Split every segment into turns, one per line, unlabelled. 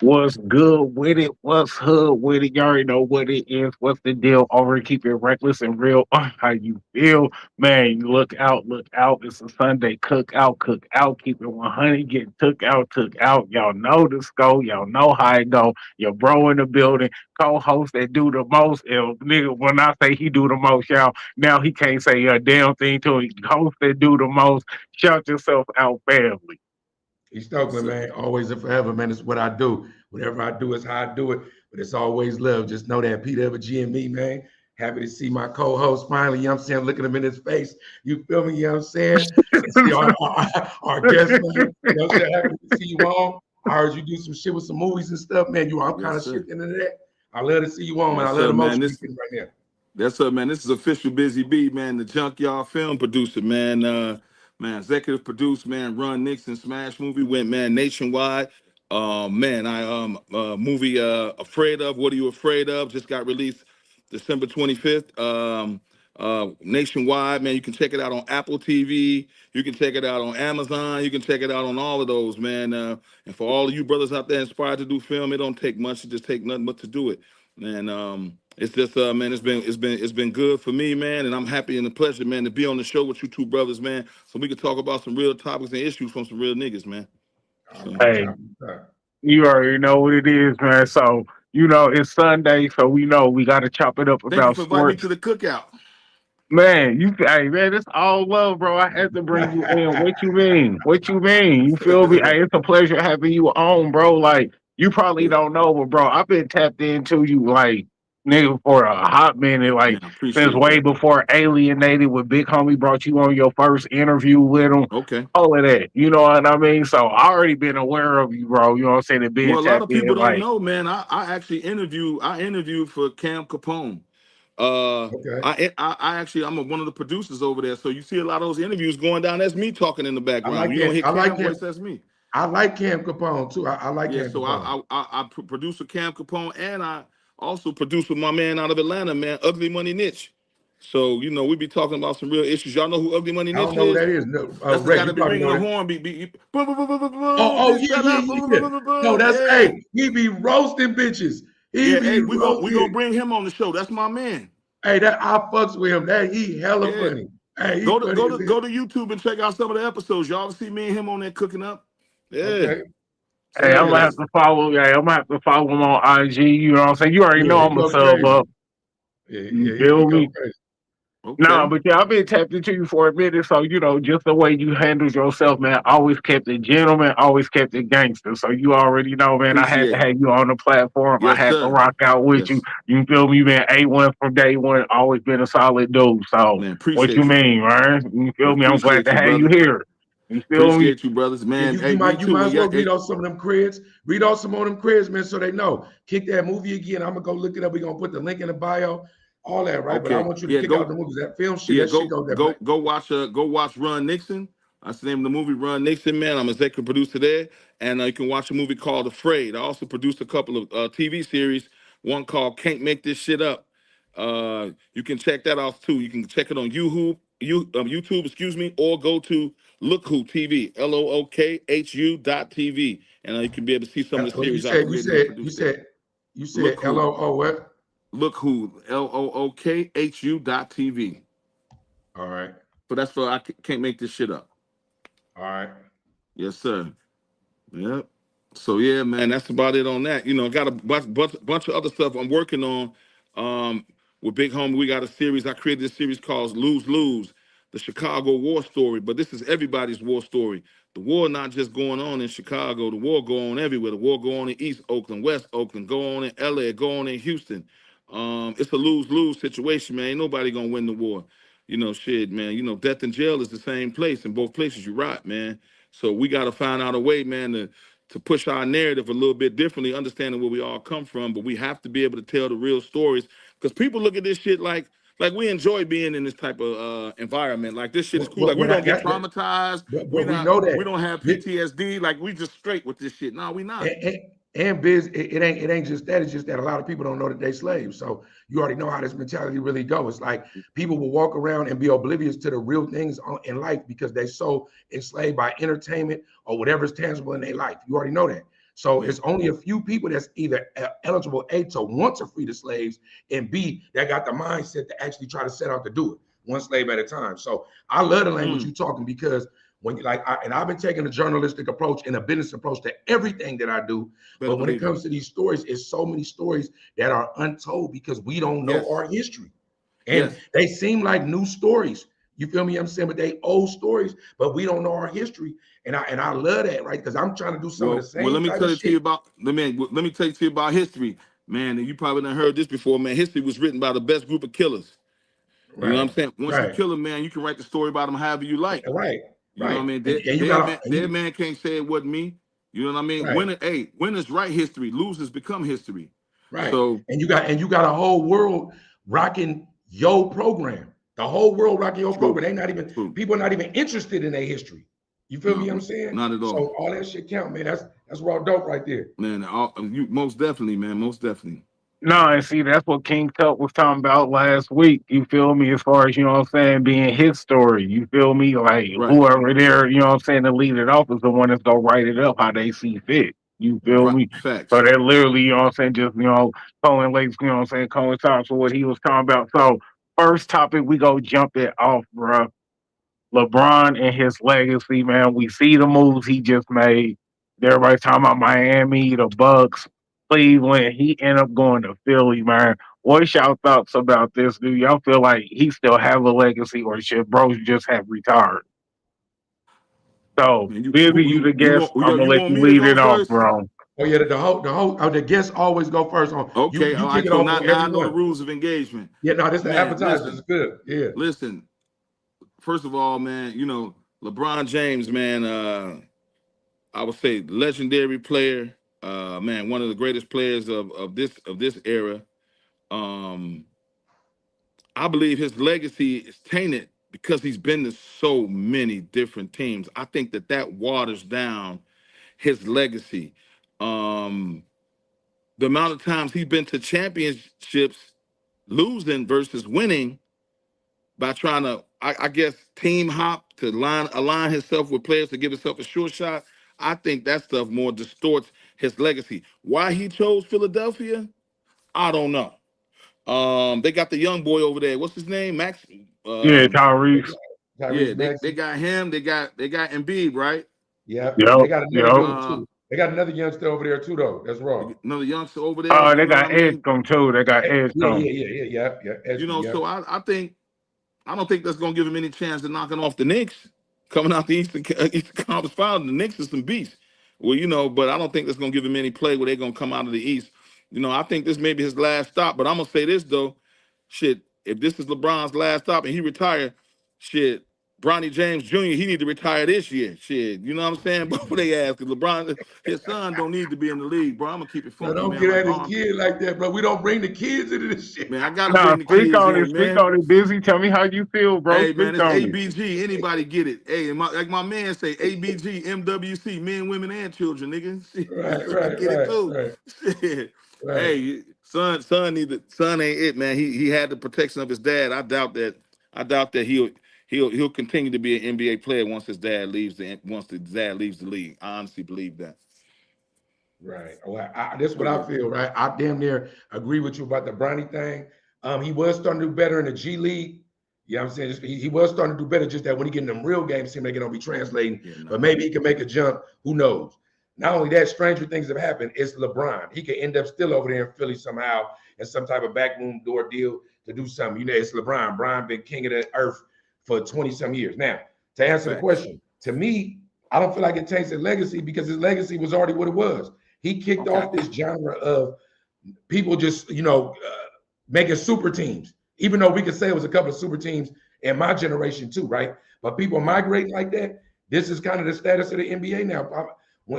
What's good with it? What's hood with it? You already know what it is. What's the deal? Over keep it reckless and real. How you feel? Man, you look out, look out. It's a Sunday cookout, cook out. Keep it 100, get took out, took out. Y'all know the score. Y'all know how it go. Your bro in the building, co-host that do the most. Nigga, when I say he do the most, y'all, now he can't say a damn thing to him. Host that do the most. Shout yourself out, family.
He's Stokely, man. Always and forever, man. It's what I do. Whatever I do is how I do it. But it's always love. Just know that Peter Ever G and me, man. Happy to see my co-host finally, you know what I'm saying? Looking him in his face. You feel me? You know what I'm saying? And see our guest, man. You know what I'm saying? Happy to see you on. I heard you do some shit with some movies and stuff, man. I'm kind
Yes,
of
sir.
shifting into that. I love to see you on, man. I
Yes,
love
sir,
the
man.
motion you
This
getting right now.
That's up, man. This is official Busy B, man, the Junkyard film producer, man. Man, executive produced, man, Run Nixon Smash movie went, man, nationwide. Man, I movie Afraid of. What are you afraid of? Just got released December 25th. Nationwide, man. You can check it out on Apple TV. You can check it out on Amazon. You can check it out on all of those, man. And for all of you brothers out there inspired to do film, it don't take much. It just take nothing but to do it. And it's just man, it's been good for me, man, and I'm happy and a pleasure, man, to be on the show with you two brothers, man, so we can talk about some real topics and issues from some real niggas, man. So
Big
Hey,
time, big time.
you already know what it is, man. So, it's Sunday, so we know we got to chop it up
thank you
about
for inviting me
sports.
to the cookout.
Hey, man, it's all love, bro. I had to bring you in. What you mean? What you mean? You feel me? Hey, it's a pleasure having you on, bro. Like, you probably
Yeah,
don't know, but, bro, I've been tapped into you, like, nigga, for a hot minute,
man,
like,
I
since
appreciate
way
that.
before Alienated with Big Homie brought you on your first interview with him.
Okay.
All of that, you know what I mean? So I already been aware of you, bro. You know what I'm saying? And being
Well, a lot of
tapped in,
people don't
like,
know, man. I actually interviewed for Cam Capone. Uh,
Okay.
I actually one of the producers over there. So you see a lot of those interviews going down. That's me talking in the
I
background.
like
When you don't
it.
hear
I like
Cam
him.
voice, that's me.
I like Cam Capone too. I like
Yeah,
Cam
so
Capone.
I produce with Cam Capone, and I also produce with my man out of Atlanta, man, Ugly Money Niche. So we be talking about some real issues. Y'all know who Ugly Money
I don't
Niche
know who
is?
that is. No,
That's the
Reck,
guy
you
that be
probably
ringing
know
the
that.
horn, boom, boom, boom, boom, boom,
Oh,
boom,
oh,
bitch,
yeah,
shut
yeah,
up,
yeah,
boom, boom,
yeah.
boom, boom,
No,
boom.
that's
Yeah,
hey, he be roasting bitches. He
yeah.
be
Hey, we gonna
roasting.
bring him on the show. That's my man.
Hey, that I fucks with him. That he hella
Yeah,
funny. Hey, he
go to
funny
go
as
to
hell.
go to YouTube and check out some of the episodes. Y'all see me and him on there cooking up. Yeah.
Okay.
So
hey, I'm
yeah,
gonna have
that's
to follow. Yeah, I'm gonna have to follow him on IG. You know what I'm saying? You already
Yeah,
know
he
I'm a
go
sub
crazy.
up.
Yeah,
You
yeah, he
feel
go
me?
crazy.
No,
okay.
but yeah, I've been tapped into you for a minute. So, just the way you handled yourself, man, always kept it gentleman, always kept it gangster. So you already know, man, I had to
Appreciate it.
have you on the platform. I
Yes,
had to
sir.
rock out with you.
Yes,
You feel me? You been A1 from day one, always been a solid dude. So
man.
what you
Appreciate you.
mean, man? You feel me? I'm glad
Appreciate
to
you,
have you
brother.
here. You feel me?
Appreciate you, brothers.
Yeah,
Man,
you
hey, me
might
too.
as
Yeah,
well read
hey,
off some of them creds. Read off some of them creds, man, so they know. Kick that movie again. I'm gonna go look it up. We're gonna put the link in the bio, all that, right? But I
okay.
want you to
Yeah,
kick out
go.
the movies. That film shit,
Yeah,
that shit
go
goes that
go
back.
go watch Run Nixon. That's the name of the movie, Run Nixon. Man, I'm executive producer there, and you can watch a movie called Afraid. I also produced a couple of TV series. One called Can't Make This Shit Up. You can check that out too. You can check it on YouTube, excuse me, or go to Look Who TV, LOOKHU.TV, and you can be able to see some of the
Well, you
series I
said, you
created and
said, you
produced there.
said, you said
Look Who,
LOO what?
Look Who, LOOKHU.TV.
All right,
But that's for can't make this shit up.
all right.
Yes, sir. Yep. So yeah, man, that's about it on that. I got a bunch of other stuff I'm working on. Um, with Big Homie, we got a series. I created this series called Lose Lose, the Chicago War Story. But this is everybody's war story. The war not just going on in Chicago. The war go on everywhere. The war go on in East Oakland, West Oakland, go on in LA, go on in Houston. It's a lose lose situation, man. Ain't nobody gonna win the war. Shit, man. Death in jail is the same place in both places you rot, man. So we got to find out a way, man, to push our narrative a little bit differently, understanding where we all come from. But we have to be able to tell the real stories because people look at this shit like we enjoy being in this type of environment. Like this shit is cool. Like we
What I
don't get
got that,
traumatized.
but we know
We
that.
don't have PTSD. Like we just straight with this shit. No, we not.
And, and, and Biz, it ain't just that. It's just that a lot of people don't know that they slaves. So you already know how this mentality really goes. It's like people will walk around and be oblivious to the real things in life because they so enslaved by entertainment or whatever's tangible in their life. You already know that. So
Yeah.
it's only a few people that's either eligible A to want to free the slaves, and B that got the mindset to actually try to set out to do it one slave at a time. So I love the language you talking because when you and I've been taking a journalistic approach and a business approach to everything that I do.
Better
But when it
believe it.
comes to these stories, it's so many stories that are untold because we don't know
Yes.
our history. And
Yes.
they seem like new stories. You feel me? I'm saying, but they old stories, but we don't know our history. And I love that, right? Because I'm trying to do some of the
Well,
same
let me
type
tell
of
you to you
shit.
about let me tell you to you about history, man. And you probably done heard this before, man. History was written by the best group of killers. You know what I'm
Right,
saying? Once you
right,
kill a man, you can write the story about him however you like.
right,
You know what I
right.
mean?
And you gotta, and
Dead
you,
man can't say it wasn't me. You know what I mean?
right.
Winners write history, losers become history.
Right.
So
And you got a whole world rocking your program. The whole world rocking your
true,
program. They not even
true.
people are not even interested in their history. You feel me?
No,
What I'm saying?
not at all,
So all that shit count, man. That's raw dope right there.
man. You most definitely, man. Most definitely.
No, and see, that's what King Tut was talking about last week. You feel me? As far as, you know what I'm saying, being his story. You feel me? Like,
Right,
whoever there, you know what I'm saying, to lead it off is the one that's going to write it up how they see fit. You feel
right.
me? So
Facts.
that literally, you know what I'm saying, just, correlates, you know what I'm saying, coincides with what he was talking about. So, first topic, we go jump it off, bro. LeBron and his legacy, man. We see the moves he just made. Everybody's talking about Miami, the Bucks, Cleveland. He ended up going to Philly, man. What's y'all thoughts about this? Do y'all feel like he still have a legacy, or should bros just have retired? So,
Man, you
Busy,
who
you the guest. I'm gonna
you
let
want
you
me to
lead
go
it off,
first?
bro.
Oh yeah, the guests always go first on you.
Okay,
You
all
kick
right.
it
So
off
now
on
I know the
everyone.
rules of engagement.
Yeah, no, this the
Man,
appetizer. It's good. Yeah.
listen. First of all, man, LeBron James, man. I would say legendary player. Man, one of the greatest players of this era. Um, I believe his legacy is tainted because he's been to so many different teams. I think that waters down his legacy. Um, the amount of times he's been to championships losing versus winning by trying to, I guess, team hop to align himself with players to give himself a sure shot. I think that stuff more distorts his legacy. Why he chose Philadelphia, I don't know. They got the young boy over there. What's his name? Max.
Yeah,
Um,
Tyrese.
yeah,
Tyrese
they
Maxey.
got him. They got Embiid, right?
Yeah, and
Yep,
they got another
yep.
young
Uh,
too. They got another youngster over there too, though. That's raw.
another youngster over there. You
They
know what I
got
mean?
Edgecombe too. They got
Yeah,
Edgecombe.
yeah, yeah, yeah, yeah, yeah. Edgecombe, yeah.
So I don't think that's gonna give him any chance of knocking off the Knicks coming out the Eastern Conference Final. The Knicks is some beasts. Well, but I don't think that's gonna give him any play where they're gonna come out of the East. I think this may be his last stop. But I'm gonna say this though, shit. If this is LeBron's last stop and he retired, shit. Bronny James Jr. He need to retire this year. Shit, you know what I'm saying? Both they ass, because LeBron, his son don't need to be in the league, bro. I'm gonna keep it
Now
funky,
don't
man.
get
Like
at his
R.
kid like that, bro. We don't bring the kids into this shit.
Man, I gotta
Nah,
bring the
speak
kids
on it.
in,
Speak
man.
on it. Busy. Tell me how you feel, bro.
Hey man,
Speak
it's
on it.
ABG. Anybody get it? Hey, like my man say, ABG, MWC, men, women, and children, nigga.
Right,
I
right,
get it
right,
too.
right,
Shit.
right,
Hey, son ain't it, man. He had the protection of his dad. I doubt that he'll continue to be an NBA player once his dad leaves the league. I honestly believe that.
right. Well, this is
Go
what I
ahead.
feel, right? I damn near agree with you about the Bronny thing. He was starting to do better in the G League. You know what I'm saying? He was starting to do better, just that when he get in them real games, seem like it don't be translating.
Yeah,
But
nah.
maybe he can make a jump. Who knows? Not only that, stranger things have happened. It's LeBron. He could end up still over there in Philly somehow in some type of backroom door deal to do something. It's LeBron. Brian been king of the earth for 20 some years. Now, to answer the
Facts.
question, to me, I don't feel like it takes his legacy because his legacy was already what it was. He kicked
Okay.
off this genre of people just, making super teams, even though we could say it was a couple of super teams in my generation too, right? But people
Okay.
migrating like that, this is kind of the status of the NBA now.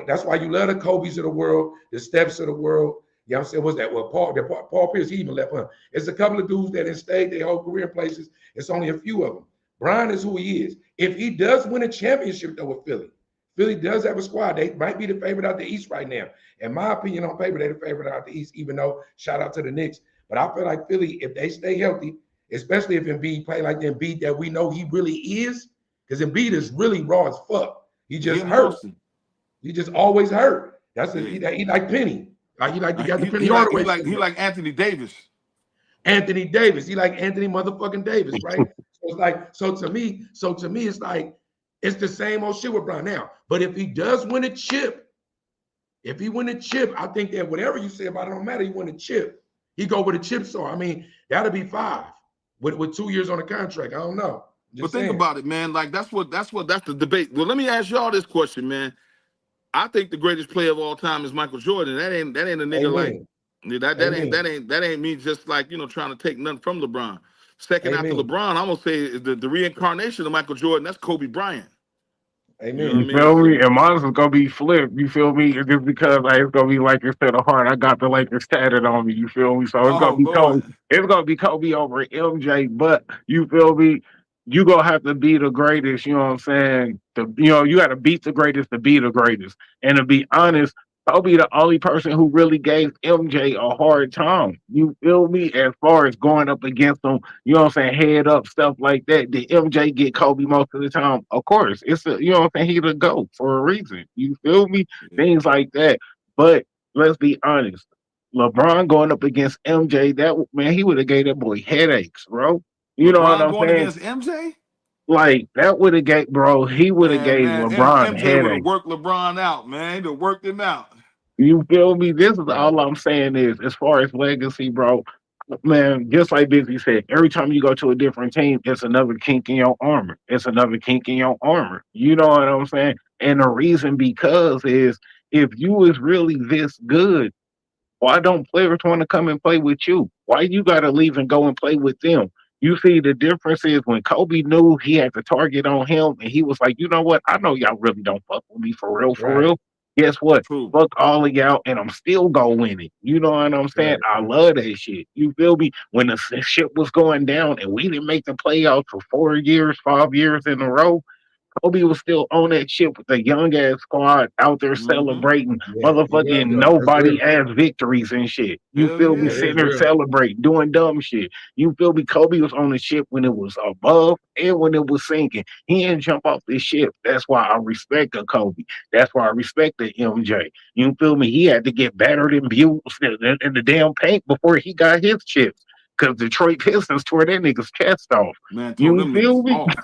That's why you love the Kobe's of the world, the Steps of the world. You know what I'm saying? What's that? Well, Paul Pierce, he even left. It's a couple of dudes that have stayed their whole career in places. It's only a few of them. Brian is who he is. If he does win a championship, though, with Philly does have a squad. They might be the favorite out the East right now. In my opinion, on paper, they're the favorite out the East, even though shout out to the Knicks. But I feel like Philly, if they stay healthy, especially if Embiid play like the Embiid that we know he really is, because Embiid is really raw as fuck. He just
He a
hurt.
monster.
He just always hurt. That's
Yeah.
he like Penny. Like he got the
He
Penny
he like he
Hardaway
like he
syndrome.
like Anthony Davis.
Anthony Davis. He like Anthony motherfucking Davis, right? So it's like, so to me, it's like it's the same old shit with Brown now. But if he does win a chip, if he win a chip, I think that whatever you say about it don't matter. He win a chip. He go with a chip star. I mean, that'll be 5 with 2 years on the contract. I don't know.
But
Just
think
saying.
about it, man. Like that's the debate. Well, let me ask y'all this question, man. I think the greatest player of all time is Michael Jordan. That ain't a nigga like
Amen.
that
Amen.
ain't me just like trying to take nothing from LeBron. Second after
Amen.
LeBron, I'm gonna say the reincarnation of Michael Jordan. That's Kobe Bryant. You know what I
You
Amen.
mean?
feel
So
me? And mine's is gonna be flipped. You feel me? It's just because like, it's gonna be like instead of heart, I got the Lakers tatted on me. You feel me? So it's gonna
oh
be
go
Kobe.
ahead.
It's gonna be Kobe over MJ. But you feel me? You gonna have to be the greatest. You know what I'm saying? You got to beat the greatest to be the greatest. And to be honest, Kobe the only person who really gave MJ a hard time. You feel me? As far as going up against him, you know what I'm saying, head up, stuff like that. Did MJ get Kobe most of the time? Of course. You know what I'm saying, he the GOAT for a reason. You feel me?
Yeah.
Things like that. But let's be honest. LeBron going up against MJ, that man, he would have gave that boy headaches, bro. You know what
LeBron
I'm
going
saying?
against MJ?
Like that would have gave bro, he would have gave
Man,
LeBron
MJ would have
headaches.
worked LeBron out, man. He'd have worked him out.
You feel me? This is
Right.
all I'm saying is as far as legacy, bro. Man, just like Bizzy said, every time you go to a different team, it's another kink in your armor. It's another kink in your armor. You know what I'm saying? And the reason because is if you is really this good, why don't players want to come and play with you? Why you got to leave and go and play with them? You see, the difference is when Kobe knew he had the target on him, and he was like, you know what? I know y'all really don't fuck with me for real, for
Right.
real. Guess what?
True.
Fuck all of y'all, and I'm still going to win it. You know what I'm saying?
Right.
I love that shit. You feel me? When the shit was going down and we didn't make the playoffs for 4 years, 5 years in a row, Kobe was still on that ship with a young ass squad out there
Mm-hmm.
celebrating
Yeah. He was
motherfucking
though. That's real.
nobody ass victories and shit. You
Hell
feel me?
That
yeah.
is
Sitting there
real.
celebrating, doing dumb shit. You feel me? Kobe was on the ship when it was above and when it was sinking. He didn't jump off the ship. That's why I respect the Kobe. That's why I respect the MJ. You feel me? He had to get battered and abused in the damn paint before he got his chips. Cause Detroit Pistons tore that nigga's chest off.
Man told
You
them niggas
feel me?
off.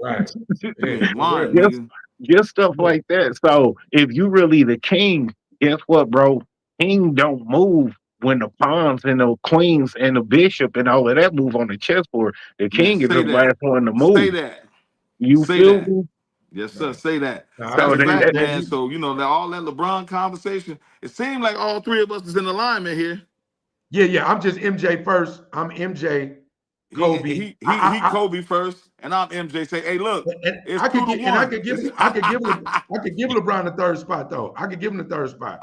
Right.
You
Yeah.
ain't
For
lying,
real.
just
nigga.
just stuff
Yeah.
like that. So if you really the king, guess what, bro? King don't move when the pawns and the queens and the bishop and all of that move on the chessboard. The
Man,
king is the
say that.
last one to
Say
move.
that.
You
Say
feel
that.
me?
Yes, sir.
Right.
Say that.
Now I
That's
So
a
think
fact,
that
man.
you
So, all that LeBron conversation, it seemed like all three of us is in alignment here.
yeah. I'm just MJ first. I'm MJ,
He
Kobe.
he he he Kobe first, and I'm MJ. Say, hey, look,
And
it's
I
two
could
to
get and
one. It's
I could give LeBron the third spot though. I could give him the third spot.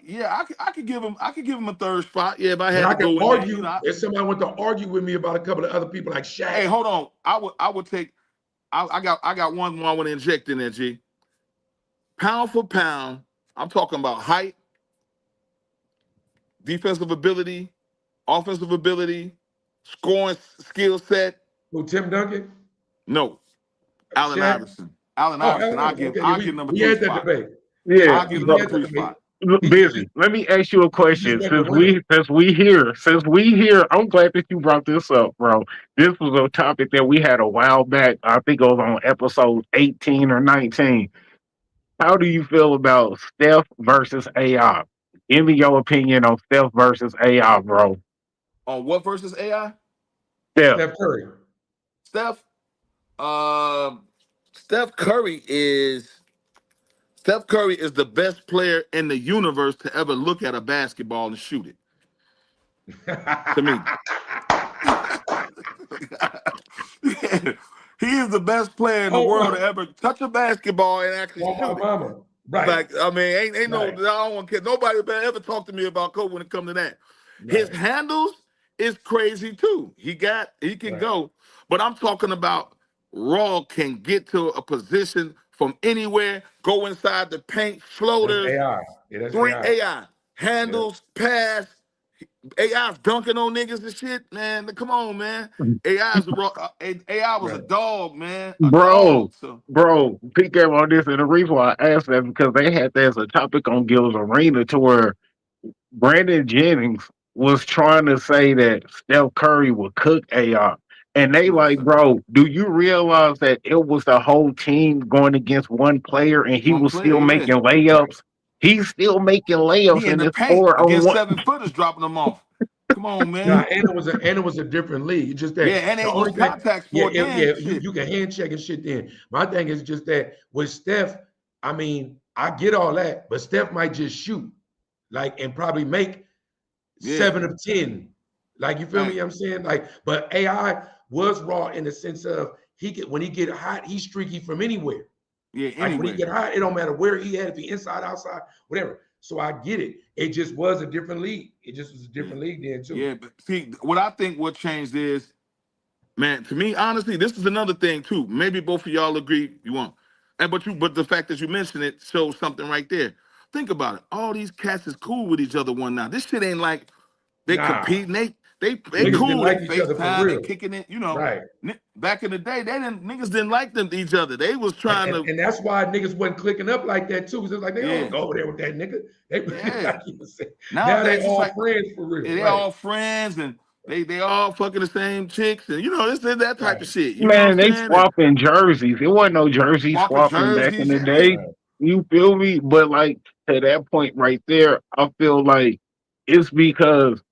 yeah, I could give him a third spot. Yeah, if I
And
had
I
to
could
go in there,
argue if somebody went to argue with me about a couple of other people like Shaq.
Hey, hold on. I would take. I got one more I want to inject in there, G. Pound for pound, I'm talking about height, defensive ability, offensive ability, scoring skill set.
Who, Tim Duncan?
No, Allen
Shaq?
Iverson. Allen
Oh,
Iverson.
Allen
I'll
Iverson.
give.
Okay, yeah,
I'll give number
we
three
had that
spot.
debate.
Yeah,
I'll give
We
number
had
but
that
three
debate.
spot.
busy. Let me ask you a
He just
question.
wasn't a
Since
winner.
we here, I'm glad that you brought this up, bro. This was a topic that we had a while back. I think it was on episode 18 or 19. How do you feel about Steph versus AI? Give me your opinion on Steph versus AI, bro.
On what versus AI?
Steph.
Steph Curry.
Steph. Uh, Steph Curry is Steph Curry is the best player in the universe to ever look at a basketball and shoot it. To me, yeah. He is the best player in the
Oh
world
my,
to ever touch a basketball and actually
oh my
shoot it.
mama. Right,
Like, I mean, ain't no, I
right,
don't want to care. Nobody ever talk to me about Kobe when it comes to that. His
right,
handles is crazy too. He can
right.
go, but I'm talking about Raw can get to a position from anywhere, go inside the paint,
That's
floaters,
AI. Yeah, that's
three
AI.
AI
Yeah,
handles, pass. AI's dunking on niggas and shit, man. Come on, man. AI was a
Right.
dog, man. A
Bro,
dog. So
bro, peek up on this, and the reason why I asked that because they had that as a topic on Gil's Arena to where Brandon Jennings was trying to say that Steph Curry would cook AI. And they
no,
like,
sir.
bro, do you realize that it was the whole team going against one player and he
One
was
player,
still
yeah.
making layups? He's still making layups
He in
in
the
this
paint
four on
against
one.
7-footers dropping them off. Come on,
Nah,
man.
and it was a different league. It's just
Yeah,
that
and
the
it was
only thing,
contact
yeah,
sport then.
you,
Shit.
you can hand check and shit then. My thing is just that with Steph, I mean, I get all that, but Steph might just shoot like and probably make
Yeah.
7 of 10. Like you feel
Right.
me? I'm saying like, but AI was raw in the sense of he get when he get hot, he's streaky from anywhere.
Yeah,
Like when he
anyway.
get hot, it don't matter where he at, if he inside, outside, whatever. So I get it. It just was a different league. It just was a
Yeah.
different league then too.
Yeah, but see, what I think what changed is, man, to me, honestly, this is another thing too. Maybe both of y'all agree you won't. But the fact that you mentioned it shows something right there. Think about it. All these cats is cool with each other one now. This shit ain't like they
Nah,
competing. They
niggas didn't
cool. They
like each other for
FaceTime. They
real.
kicking it. You know,
Right.
back in the day, niggas didn't like them each other. They was
And,
trying
and,
to,
and that's why niggas wasn't clicking up like that too. Because it's like they don't
yeah,
go over there with that nigga. They
yeah.
like you said. Now they
Nowadays it's
all
like
friends for real.
they
Right.
all friends and they all fucking the same chicks and this is that type of
Right.
shit. You know what I'm
Man, they
saying? And
swapping jerseys. It wasn't no jersey
swapping
swapping back in
jerseys.
the
Yeah,
day.
Right.
You feel me? But like to that point right there, I feel like it's because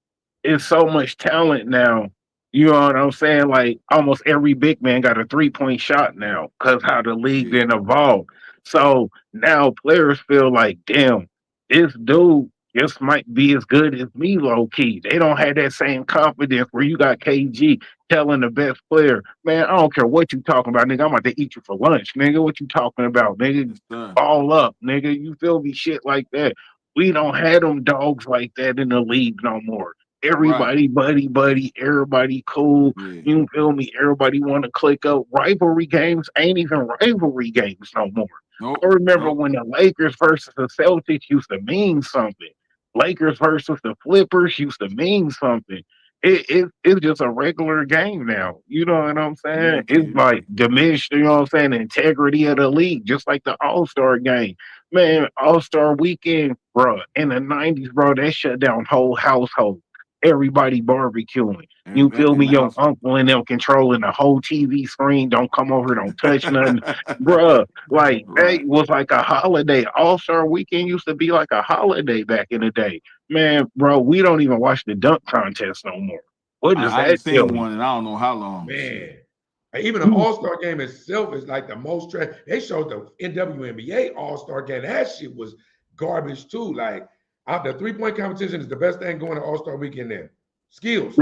it's so much talent now. You know what I'm saying? Like almost every big man got a 3-point shot now because how the league
yeah,
then evolved. So now players feel like, damn, this dude just might be as good as me, low key. They don't have that same confidence where you got KG telling the best player, man, I don't care what you talking about, nigga. I'm about to eat you for lunch, nigga. What you talking about, nigga?
yes, sir.
All up, nigga. You feel me? Shit like that. We don't have them dogs like that in the league no more.
Right.
Everybody buddy, everybody cool.
Yeah.
You feel me? Everybody want to click up. Rivalry games ain't even rivalry games no more. I
Nope.
remember
Nope.
when the Lakers versus the Celtics used to mean something. Lakers versus the Flippers used to mean something. It's just a regular game now. You know what I'm
Yeah.
saying? It's
Yeah.
like diminished, you know what I'm saying, the integrity of the league, just like the All-Star game. Man, All-Star weekend, bro, in the 90s, bro, that shut down whole households. Everybody barbecuing. You feel
In
me?
the
Your
house.
uncle and them controlling the whole TV screen. Don't come over, don't touch nothing. Bruh, like,
Right.
it was like a holiday. All Star Weekend used to be like a holiday back in the day. Man, bro, we don't even watch the dunk contest no more. What does
I
that
ain't
tell
seen
you?
one in I don't know how long. Shit.
Man. Even the
You-
All-Star game itself is like the most trash. They showed the NWNBA All-Star game. That shit was garbage too. Like out the three-point competition is the best thing going to All-Star weekend there. Skills.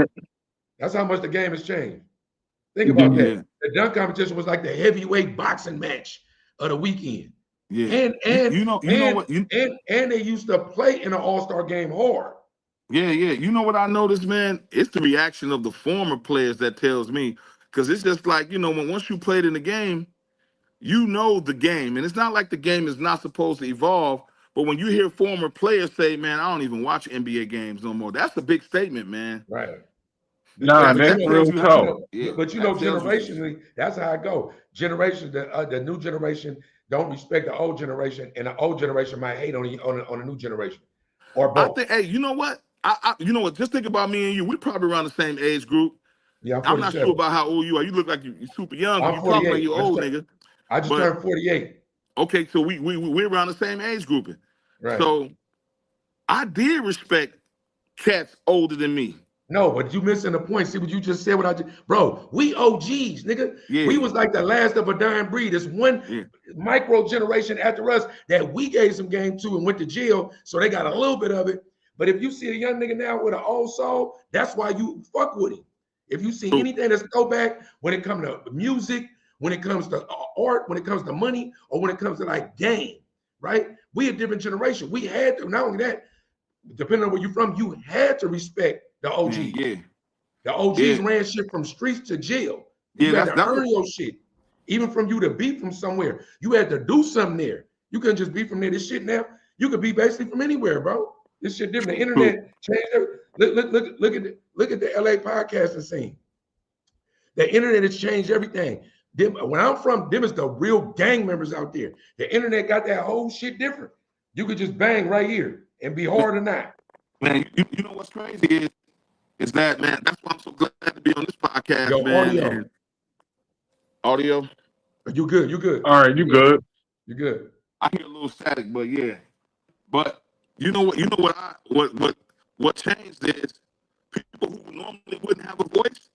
That's how much the game has changed. Think about
you-
that.
Yeah.
The dunk competition was like the heavyweight boxing match of the weekend.
Yeah.
And
You
and
you know you know
and
what you
and they used to play in an All-Star game hard.
yeah, yeah. You know what I noticed, man? It's the reaction of the former players that tells me. Cause it's just like, when once you played in the game, you know the game. And it's not like the game is not supposed to evolve. But when you hear former players say, man, I don't even watch NBA games no more, that's a big statement, man.
Right.
Nah,
Because
that's
that tells
real
you how,
talk.
yeah,
But
that tells you some shit.
generationally, that's how I go. Generation, the new generation don't respect the old generation, and the old generation might hate on the new generation, or
I
both.
think, hey, you know what? You know what? Just think about me and you. We're probably around the same age group.
Yeah, I'm
I'm not sure
47.
about how old you are. You look like you're super young, but
I'm
you talking like
48.
you're old, nigga.
I just
But
turned 48.
okay, so we're around the same age grouping.
Right.
So I did respect cats older than me.
No, but you missing the point. See what you just said? What I just, bro, we OGs, nigga. We
Yeah,
was like the last of a dying breed. There's one
yeah.
micro generation after us that we gave some game to and went to jail, so they got a little bit of it. But if you see a young nigga now with an old soul, that's why you fuck with him. If you see
True.
anything that's go back when it comes to music, when it comes to art, when it comes to money, or when it comes to like game, right? We a different generation. We had to, not only that, depending on where you're from, you had to respect the
Man,
OGs.
yeah,
The
yeah,
OGs ran shit from streets to jail.
yeah.
You had
That's
to
that's what.
earn your shit. Even from you to be from somewhere, you had to do something there. You couldn't just be from there. This shit now, you could be basically from anywhere, bro. This shit different. The
True.
internet changed everything. Look at the LA podcasting scene. The internet has changed everything. When I'm from, them is the real gang members out there. The internet got that whole shit different. You could just bang right here and be hard or not.
Man, you know what's crazy is that, man, that's why I'm so glad to be on this podcast,
Yo,
man.
audio.
And audio,
You good. You good.
All right,
You
you
good.
good?
You good.
I hear a little static, but yeah. But what changed is people who normally wouldn't have a voice,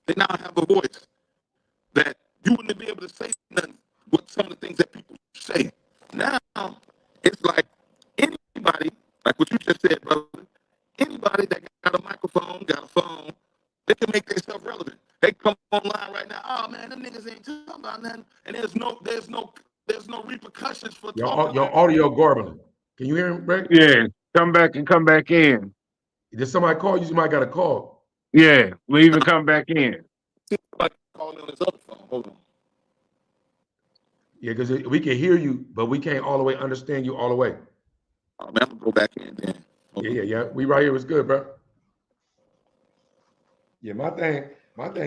they now have a voice that you wouldn't be able to say nothing with some of the things that people say. Now it's like anybody, like what you just said, brother, anybody that got a microphone, got a phone, they can make themselves relevant. They come online right now. Oh man, them niggas ain't talking about nothing, and there's no repercussions for talking
Your
like.
audio garbling. Can you hear him, Reck?
Yeah, come back and come back in.
Did somebody call you? You might got a call.
Yeah, leave and come back in.
Like calling on his other phone. Hold on.
Yeah, because we can hear you, but we can't all the way understand you all the way.
Oh man, I'm gonna go back in then.
Yeah. We right here was good, bro. Yeah, my thing,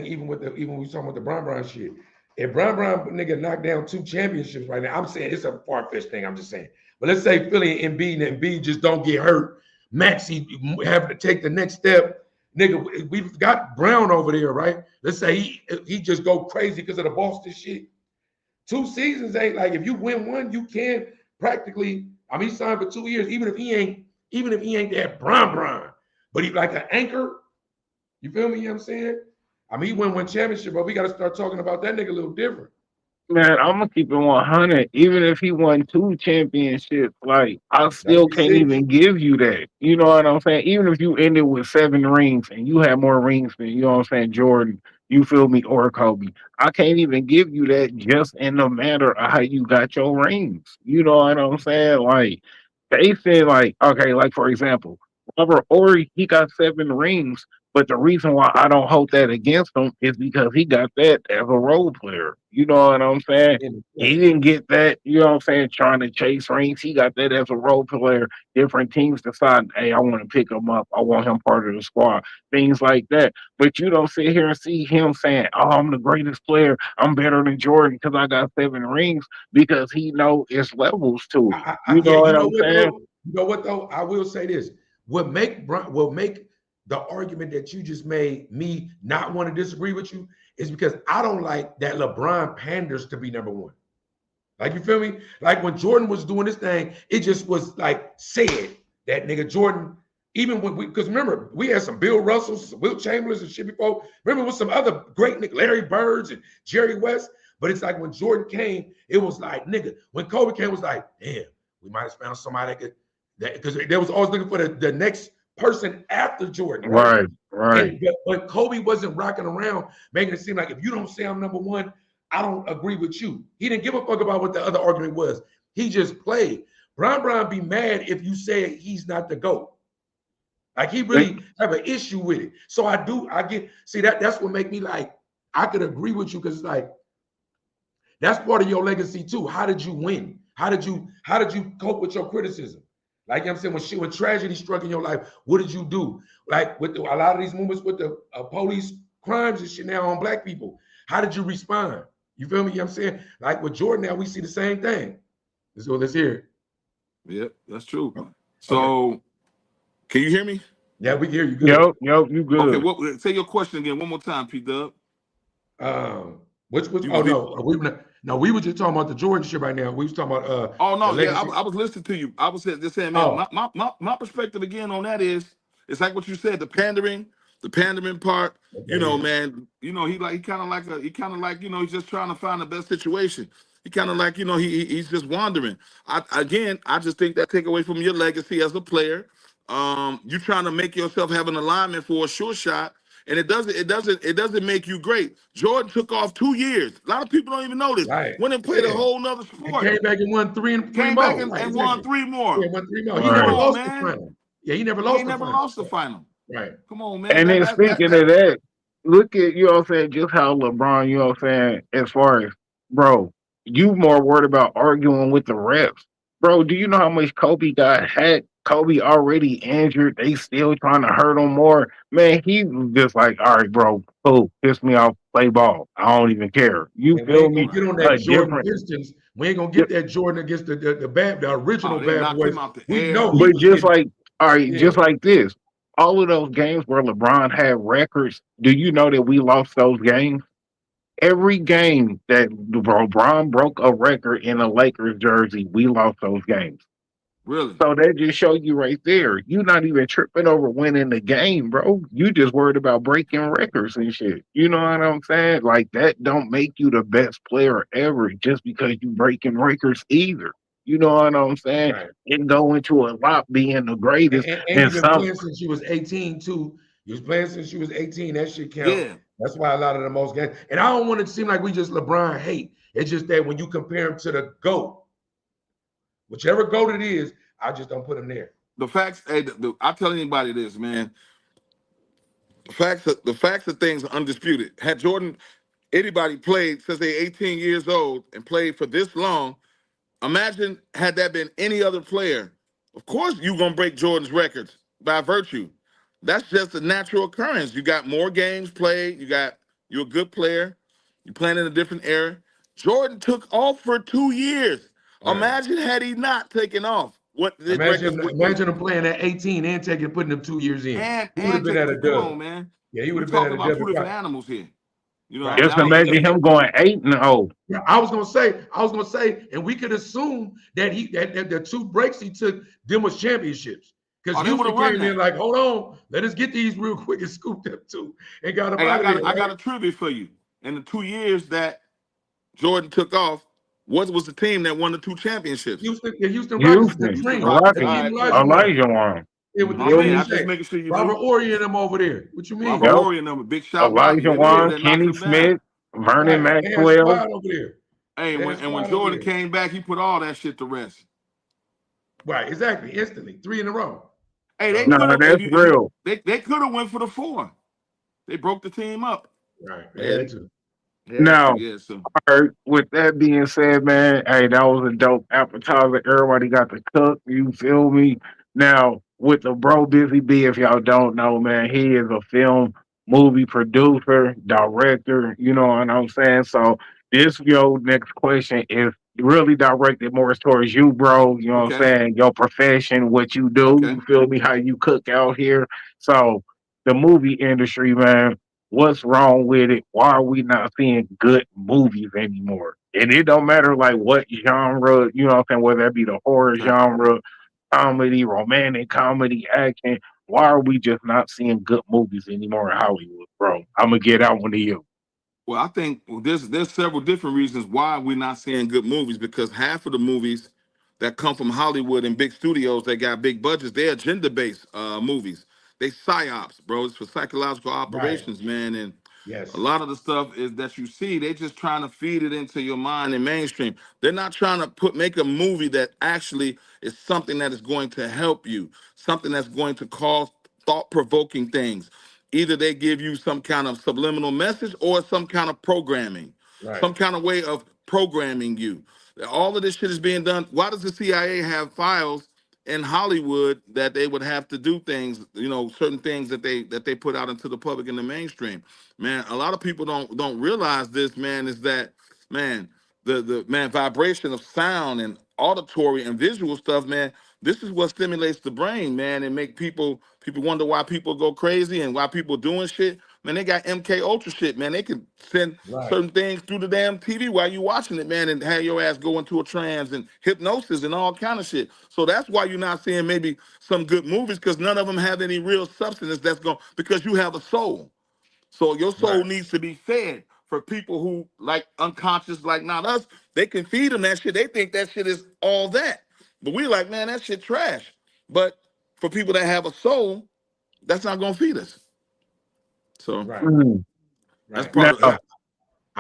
even when we talking about the Brown shit. If Brown nigga knocked down 2 championships right now, I'm saying it's a far-fetched thing. I'm just saying. But let's say Philly and Embiid just don't get hurt. Maxey have to take the next step. Nigga, we've got Brown over there, right? Let's say he just go crazy because of the Boston shit. 2 seasons ain't like if you win one, you can practically. I mean, he signed for 2 years, even if he ain't that Brown, but he like an anchor. You feel me? You know what I'm saying? I mean, he won 1 championship, but we got to start talking about that nigga a little different.
Man, I'm gonna keep it 100. Even if he won 2 championships, like I
That'll
still
be
can't
6.
even give you that. You know what I'm saying? Even if you ended with 7 rings and you had more rings than you know what I'm saying, Jordan, you feel me, or Kobe, I can't even give you that just in the matter of how you got your rings. You know what I'm saying? Like they said, like okay, like for example, Robert Ory, he got 7 rings. But the reason why I don't hold that against him is because he got that as a role player. You know what I'm saying? He didn't get that, you know what I'm saying, trying to chase rings. He got that as a role player. Different teams decide, hey, I want to pick him up. I want him part of the squad. Things like that. But you don't sit here and see him saying, oh, I'm the greatest player. I'm better than Jordan because I got 7 rings because he know it's levels to it. You
Yeah,
know
you
what
know
I'm
what
saying?
though? You know what though? I will say this: will make the argument that you just made me not want to disagree with you is because I don't like that LeBron panders to be number 1. Like you feel me? Like when Jordan was doing this thing, it just was like said that nigga Jordan. Even when because remember we had some Bill Russells, some Will Chamberlains and shit before. Remember with some other great nigga Larry Birds and Jerry West. But it's like when Jordan came, it was like nigga. When Kobe came, it was like damn, we might have found somebody that because they was always looking for the next person after Jordan, right?
Right, right.
But Kobe wasn't rocking around, making it seem like if you don't say I'm number 1, I don't agree with you. He didn't give a fuck about what the other argument was. He just played. Brown be mad if you say he's not the GOAT. Like he really have an issue with it. So that's what make me like, I could agree with you because it's like, that's part of your legacy too. How did you win? How did you cope with your criticism? Like you know what I'm saying, when tragedy struck in your life, what did you do? Like with a lot of these movements with the police crimes and shit now on black people, how did you respond? You feel me? You know what I'm saying? Like with Jordan now, we see the same thing. Let's hear it.
Yep, that's true.
Okay.
So, can you hear me?
Yeah, we can hear you good.
Yep, you
Okay,
good.
say your question again one more time, P Dub.
Which
You
oh
was
no, we were just talking about the Jordan shit right now. We was talking about
Oh
the
no, yeah,
legacy.
I was listening to you. I was just saying, man,
Oh,
my perspective again on that is, it's like what you said, the pandering part. You
okay,
know,
yeah.
man. You know, he kind of like he's just trying to find the best situation. He kind of like he's just wandering. I just think that take away from your legacy as a player. You trying to make yourself have an alignment for a sure shot, and it doesn't make you great. Jordan took off 2 years. A lot of people don't even know this.
Right.
Went and played a
Yeah.
whole nother
And
sport.
came back and won three
Came back
more.
and,
Right,
and won
exactly.
3 more.
Yeah, won 3 more. He
Come
never
Right.
on,
lost the
man.
final. Yeah, he never
He
lost
ain't
the
never
final.
lost the final.
Right.
Come on, man.
And
That
then
that that
speaking
that.
of that, look at you know what I'm saying, just how LeBron, you know what I'm saying, as far as bro, you more worried about arguing with the refs. Bro, do you know how much Kobe got hacked Kobe already injured. They still trying to hurt him more. Man, he was just like, all right, bro, cool, piss me off, play ball. I don't even care. You
And we
feel
ain't gonna
me?
get on that
A
Jordan
different,
Pistons. We ain't gonna get that Jordan against the
Oh,
original
they
bad
knocked
boys.
him out the
We know
air.
he
but
was
just
getting,
like, all right,
yeah.
just like this. All of those games where LeBron had records, do you know that we lost those games? Every game that LeBron broke a record in a Lakers jersey, we lost those games.
Really?
So that just show you right there. You're not even tripping over winning the game, bro. You just worried about breaking records and shit. You know what I'm saying? Like that don't make you the best player ever just because you breaking records either. You know what I'm saying?
Right.
It go into a lot being the greatest
And
and
you've been
some
playing since you was 18 too. You was playing since you was 18. That shit count.
Yeah.
That's why a lot of the most games. And I don't want it to seem like we just LeBron hate. It's just that when you compare him to the GOAT, whichever GOAT it is, I just don't put him there.
The facts, hey, I tell anybody this, man. The facts of things are undisputed. Had Jordan, anybody played since they 18 years old and played for this long, imagine had that been any other player. Of course, you're gonna break Jordan's records by virtue. That's just a natural occurrence. You got more games played. You're a good player. You're playing in a different era. Jordan took off for 2 years.
Right.
Imagine had he not taken off, what the records would be.
Imagine him playing at 18 and putting them 2 years in. He would have
And
been
take
at a
come
dub.
on, man.
Yeah, he would
We
have been at
talking
a
about
dub.
two different animals here. You know,
Right.
just
now
imagine him going 8-0.
Yeah, I was gonna say, and we could assume that that the two breaks he took them was championships. Because
oh, they would
Houston
have run
came in
that.
like, hold on, let us get these real quick and scoop them two and got them
Hey,
out of there,
I got
right?
a trivia for you. In the 2 years that Jordan took off, what was the team that won the two championships?
The Houston Rockets, the
Houston,
Houston
dream,
Rockets.
the
All
Rockets,
team
right, cool.
Elijah won.
Elijah Wan.
It
You
with
I
feel
mean,
Dwayne
I
me?
just
Shea,
making sure you
Robert
knew.
Ory and them over there. What you
Robert
mean?
Yep.
Horry and them, a big shot by
Elijah
yeah, they over
Wan,
there knocking
Kenny
them down.
Smith, Vernon
Right. They had
Maxwell.
squad over there.
Hey,
They had
and when
squad over
Jordan
there.
came back, he put all that shit to rest.
Right, exactly. Instantly. 3 in a row.
Hey, they
So,
No,
could have
that's
if you
real.
they could have went for the four. They broke the team up.
right. They had
And
to.
yeah,
Now,
yeah, so
all right, with that being said, man, hey, that was a dope appetizer. Everybody got to cook. You feel me? Now, with the bro Busy B, if y'all don't know, man, he is a film movie producer, director. You know what I'm saying? So this your next question is really directed more towards you, bro. You know what I'm
okay,
saying? Your profession, what you do.
okay.
You feel me? How you cook out here. So the movie industry, man. What's wrong with it? Why are we not seeing good movies anymore? And it don't matter like what genre, you know what I'm saying, whether that be the horror
Okay.
genre, comedy, romantic comedy, action. Why are we just not seeing good movies anymore in Hollywood, bro? I'm gonna get that one to you.
Well, I think there's several different reasons why we're not seeing good movies because half of the movies that come from Hollywood and big studios that got big budgets, they're agenda-based movies. They psyops, bro. It's for psychological
Right.
operations, man. And a
Yes.
lot of the stuff is that you see, they just trying to feed it into your mind and mainstream. They're not trying to make a movie that actually is something that is going to help you, something that's going to cause thought-provoking things. Either they give you some kind of subliminal message or some kind of programming,
Right.
some kind of way of programming you. All of this shit is being done. Why does the CIA have files in Hollywood that they would have to do things, certain things that they put out into the public in the mainstream? Man, a lot of people don't realize this, man, is that, man, the man vibration of sound and auditory and visual stuff, man, this is what stimulates the brain, man, and make people wonder why people go crazy and why people doing shit. Man, they got MK Ultra shit, man. They can send
Right.
certain things through the damn TV while you watching it, man, and have your ass go into a trance and hypnosis and all kind of shit. So that's why you're not seeing maybe some good movies because none of them have any real substance that's going because you have a soul. So your soul
Right.
needs to be fed. For people who like unconscious, like not us, they can feed them that shit. They think that shit is all that. But we like, man, that shit trash. But for people that have a soul, that's not gonna feed us. So
Right.
Mm.
that's
Right.
part
Now,
of it.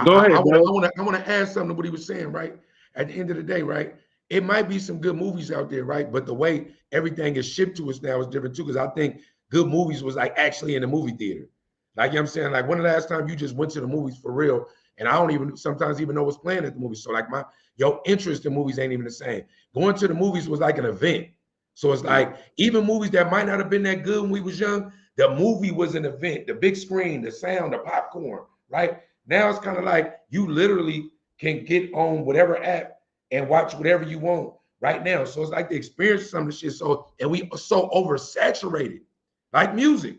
go
I
ahead,
want to
bro.
add something to what he was saying, right? At the end of the day, right? It might be some good movies out there, right? But the way everything is shipped to us now is different too. Because I think good movies was like actually in the movie theater. Like you know what I'm saying, like when the last time you just went to the movies for real, and I don't even sometimes even know what's playing at the movies. So like your interest in movies ain't even the same. Going to the movies was like an event. So it's
Yep.
like even movies that might not have been that good when we was young, the movie was an event, the big screen, the sound, the popcorn, right? Now it's kind of like you literally can get on whatever app and watch whatever you want right now. So it's like the experience of some of the shit. So and we are so oversaturated, like music.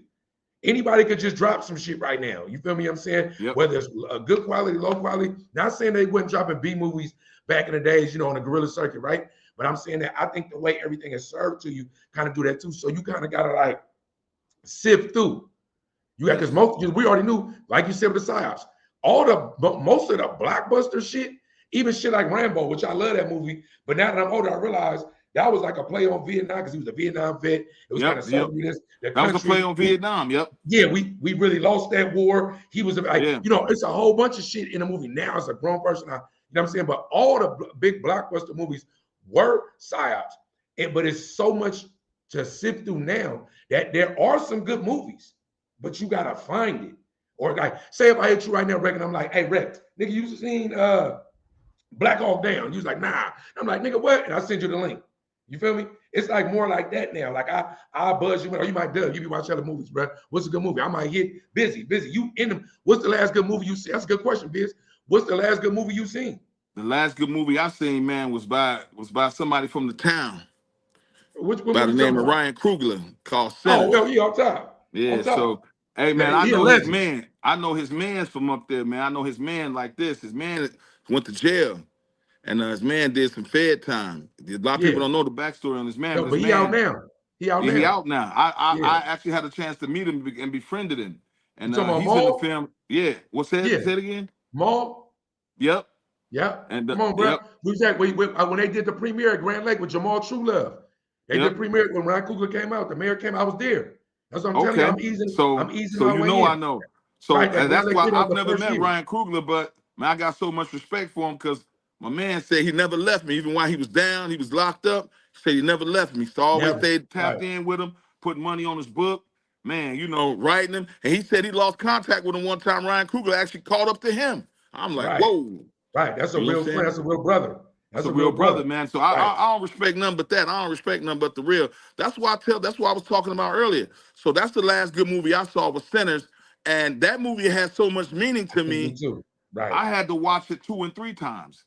Anybody could just drop some shit right now. You feel me? I'm saying
Yep.
whether it's a good quality, low quality. Not saying they wouldn't dropping B movies back in the days, on the guerrilla circuit, right? But I'm saying that I think the way everything is served to you kind of do that too. So you kind of gotta like sift through. You got because
Yes.
we already knew, like you said with the psyops, most of the blockbuster shit, even shit like Rambo, which I love that movie. But now that I'm older, I realize that was like a play on Vietnam because he was a Vietnam vet. It was kind
Yep.
of
Yep.
serving this the
That was a play
country.
on Vietnam. Yep.
We really lost that war. He was like,
Yeah.
it's a whole bunch of shit in the movie. Now as a grown person, you know what I'm saying? But all the big blockbuster movies were psyops. But it's so much to sift through now that there are some good movies, but you gotta find it. Or like, say if I hit you right now, Reck, and I'm like, hey, Reck, nigga, you seen Black Hawk Down? You was like, nah. I'm like, nigga, what? And I send you the link. You feel me? It's like more like that now. Like I buzz you in, or you might you be watching other movies, bro. What's a good movie? I might hit Bizzy. You in them. What's the last good movie you seen? That's a good question, Biz. What's the last good movie you seen?
The last good movie I seen, man, was by somebody from the town
What
by
movie
the
you
name
talking
of
about?
Ryan Coogler called
Oh,
Sinners.
well, he on top. On
Yeah, so
top.
hey
Yeah,
man, I
he a
know his
legend.
man. I know his man's from up there, man. I know his man like this. His man went to jail, and his man did some Fed time. A lot of people
Yeah.
don't know the backstory on his man,
No,
but his
but he out
man,
now. He out
yeah, he
now.
out now. I
Yeah.
I actually had a chance to meet him and befriended him,
You
and
talking about
he's in the
Maul?
film. Yeah, what's that?
Yeah.
Say it again.
Maul?
Yep,
Yeah.
and
Come on, bro.
yep,
When they did the premiere at Grand Lake with Jamal Truelove, they did
yep.
premiere when Ryan Coogler came out. The mayor came. I was there. That's what I'm telling you.
Okay,
I'm
so
easing
so
my
you
way
know
in.
I know. So
Right. That Grand
that's
Lake
why
theater was
I've
the
never
first
met
year.
Ryan Coogler, but man, I got so much respect for him because my man said he never left me, even while he was down, he was locked up. He said he never left me. So I always
Never.
stayed
Right.
tapped in with him, putting money on his book, man, writing him. And he said he lost contact with him one time. Ryan Coogler actually caught up to him. I'm like,
Right.
whoa,
Right. That's a
you know what
real
I'm
friend.
saying?
That's a real brother.
That's
That's
a
a
real
real
brother,
brother.
man. So
Right.
I don't respect none but that. I don't respect none but the real. That's what I was talking about earlier. So that's the last good movie I saw was Sinners. And that movie has so much meaning to
Me
me.
too. Right.
I had to watch it 2 and 3 times,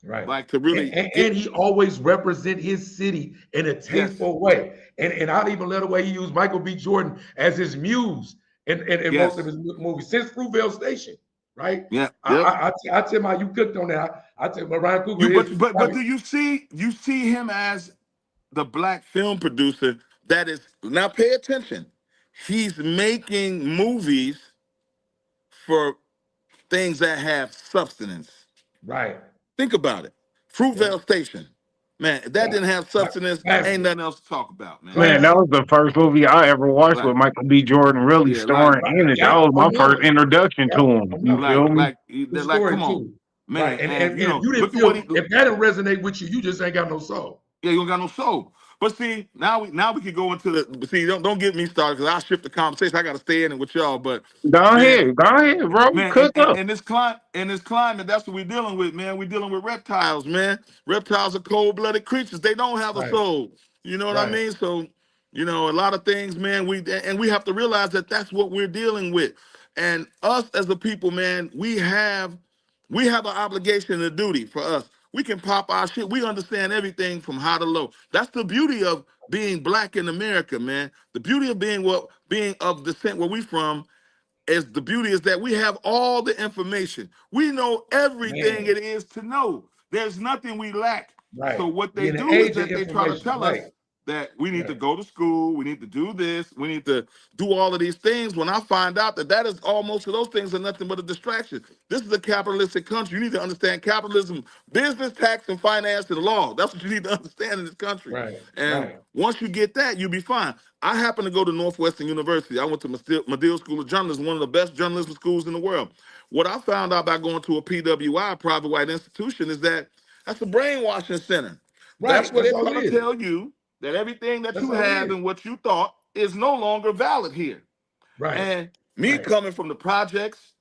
Right.
like to
And,
really
and,
get.
and he always represent his city in a
Yes,
tasteful way. And I'd even let the way he used Michael B. Jordan as his muse in most of
yes,
his movies since Fruitvale Station, right?
yeah, yep.
I tell my you cooked on that. I tell my Ryan
You
Coogler is
but do you see him as the black film producer that is now pay attention. He's making movies for things that have substance.
right.
Think about it.
Yeah.
Fruitvale Station. Man, if that
Yeah.
didn't have substance, ain't
Classic.
nothing else to talk about, man.
Man, that
Classic.
was the first movie I ever watched with
Like,
Michael B. Jordan really
yeah, like,
starring
Right.
in it. That
Yeah.
was my
On
first
mama.
introduction
Yeah.
to him.
On
You
mama.
feel me?
True
like,
story
come on,
too. Right.
man.
And
And
if you didn't
look at what
feel
he.
if that didn't resonate with you, you just ain't got no soul.
Yeah, you don't got no soul. But see, now we can go into the. But see, don't get me started because I'll shift the conversation. I got to stay in it with y'all. But man,
Go ahead, bro.
man,
Cook up.
in this climate, that's what we're dealing with, man. We're dealing with reptiles, man. Reptiles are cold-blooded creatures. They don't have a
Right.
soul. You know what I
Right.
mean? So, a lot of things, man. We have to realize that that's what we're dealing with. And us as a people, man, we have an obligation and a duty for us. We can pop our shit. We understand everything from high to low. That's the beauty of being black in America, man. The beauty of being of descent where we from is the beauty is that we have all the information. We know everything
Man.
it is to know. There's nothing we lack. So
Right.
what
We
they
in the
do is
age of
that they try to
information.
tell
Right.
us that we need to
Right.
go to school, we need to do this, we need to do all of these things. When I find out that is all most of those things are nothing but a distraction. This is a capitalistic country. You need to understand capitalism, business, tax, and finance, and law. That's what you need to understand in this country.
Right.
And
Right.
once you get that, you'll be fine. I happen to go to Northwestern University. I went to Medill School of Journalism, one of the best journalism schools in the world. What I found out by going to a PWI, private white institution, is that that's a brainwashing center. That's
Right.
where
That's
they're
all
trying
it
to
is.
tell you that everything that
That's
you
all it
have
is.
and what you thought is no longer valid here.
Right.
And me
Right.
coming from the projects,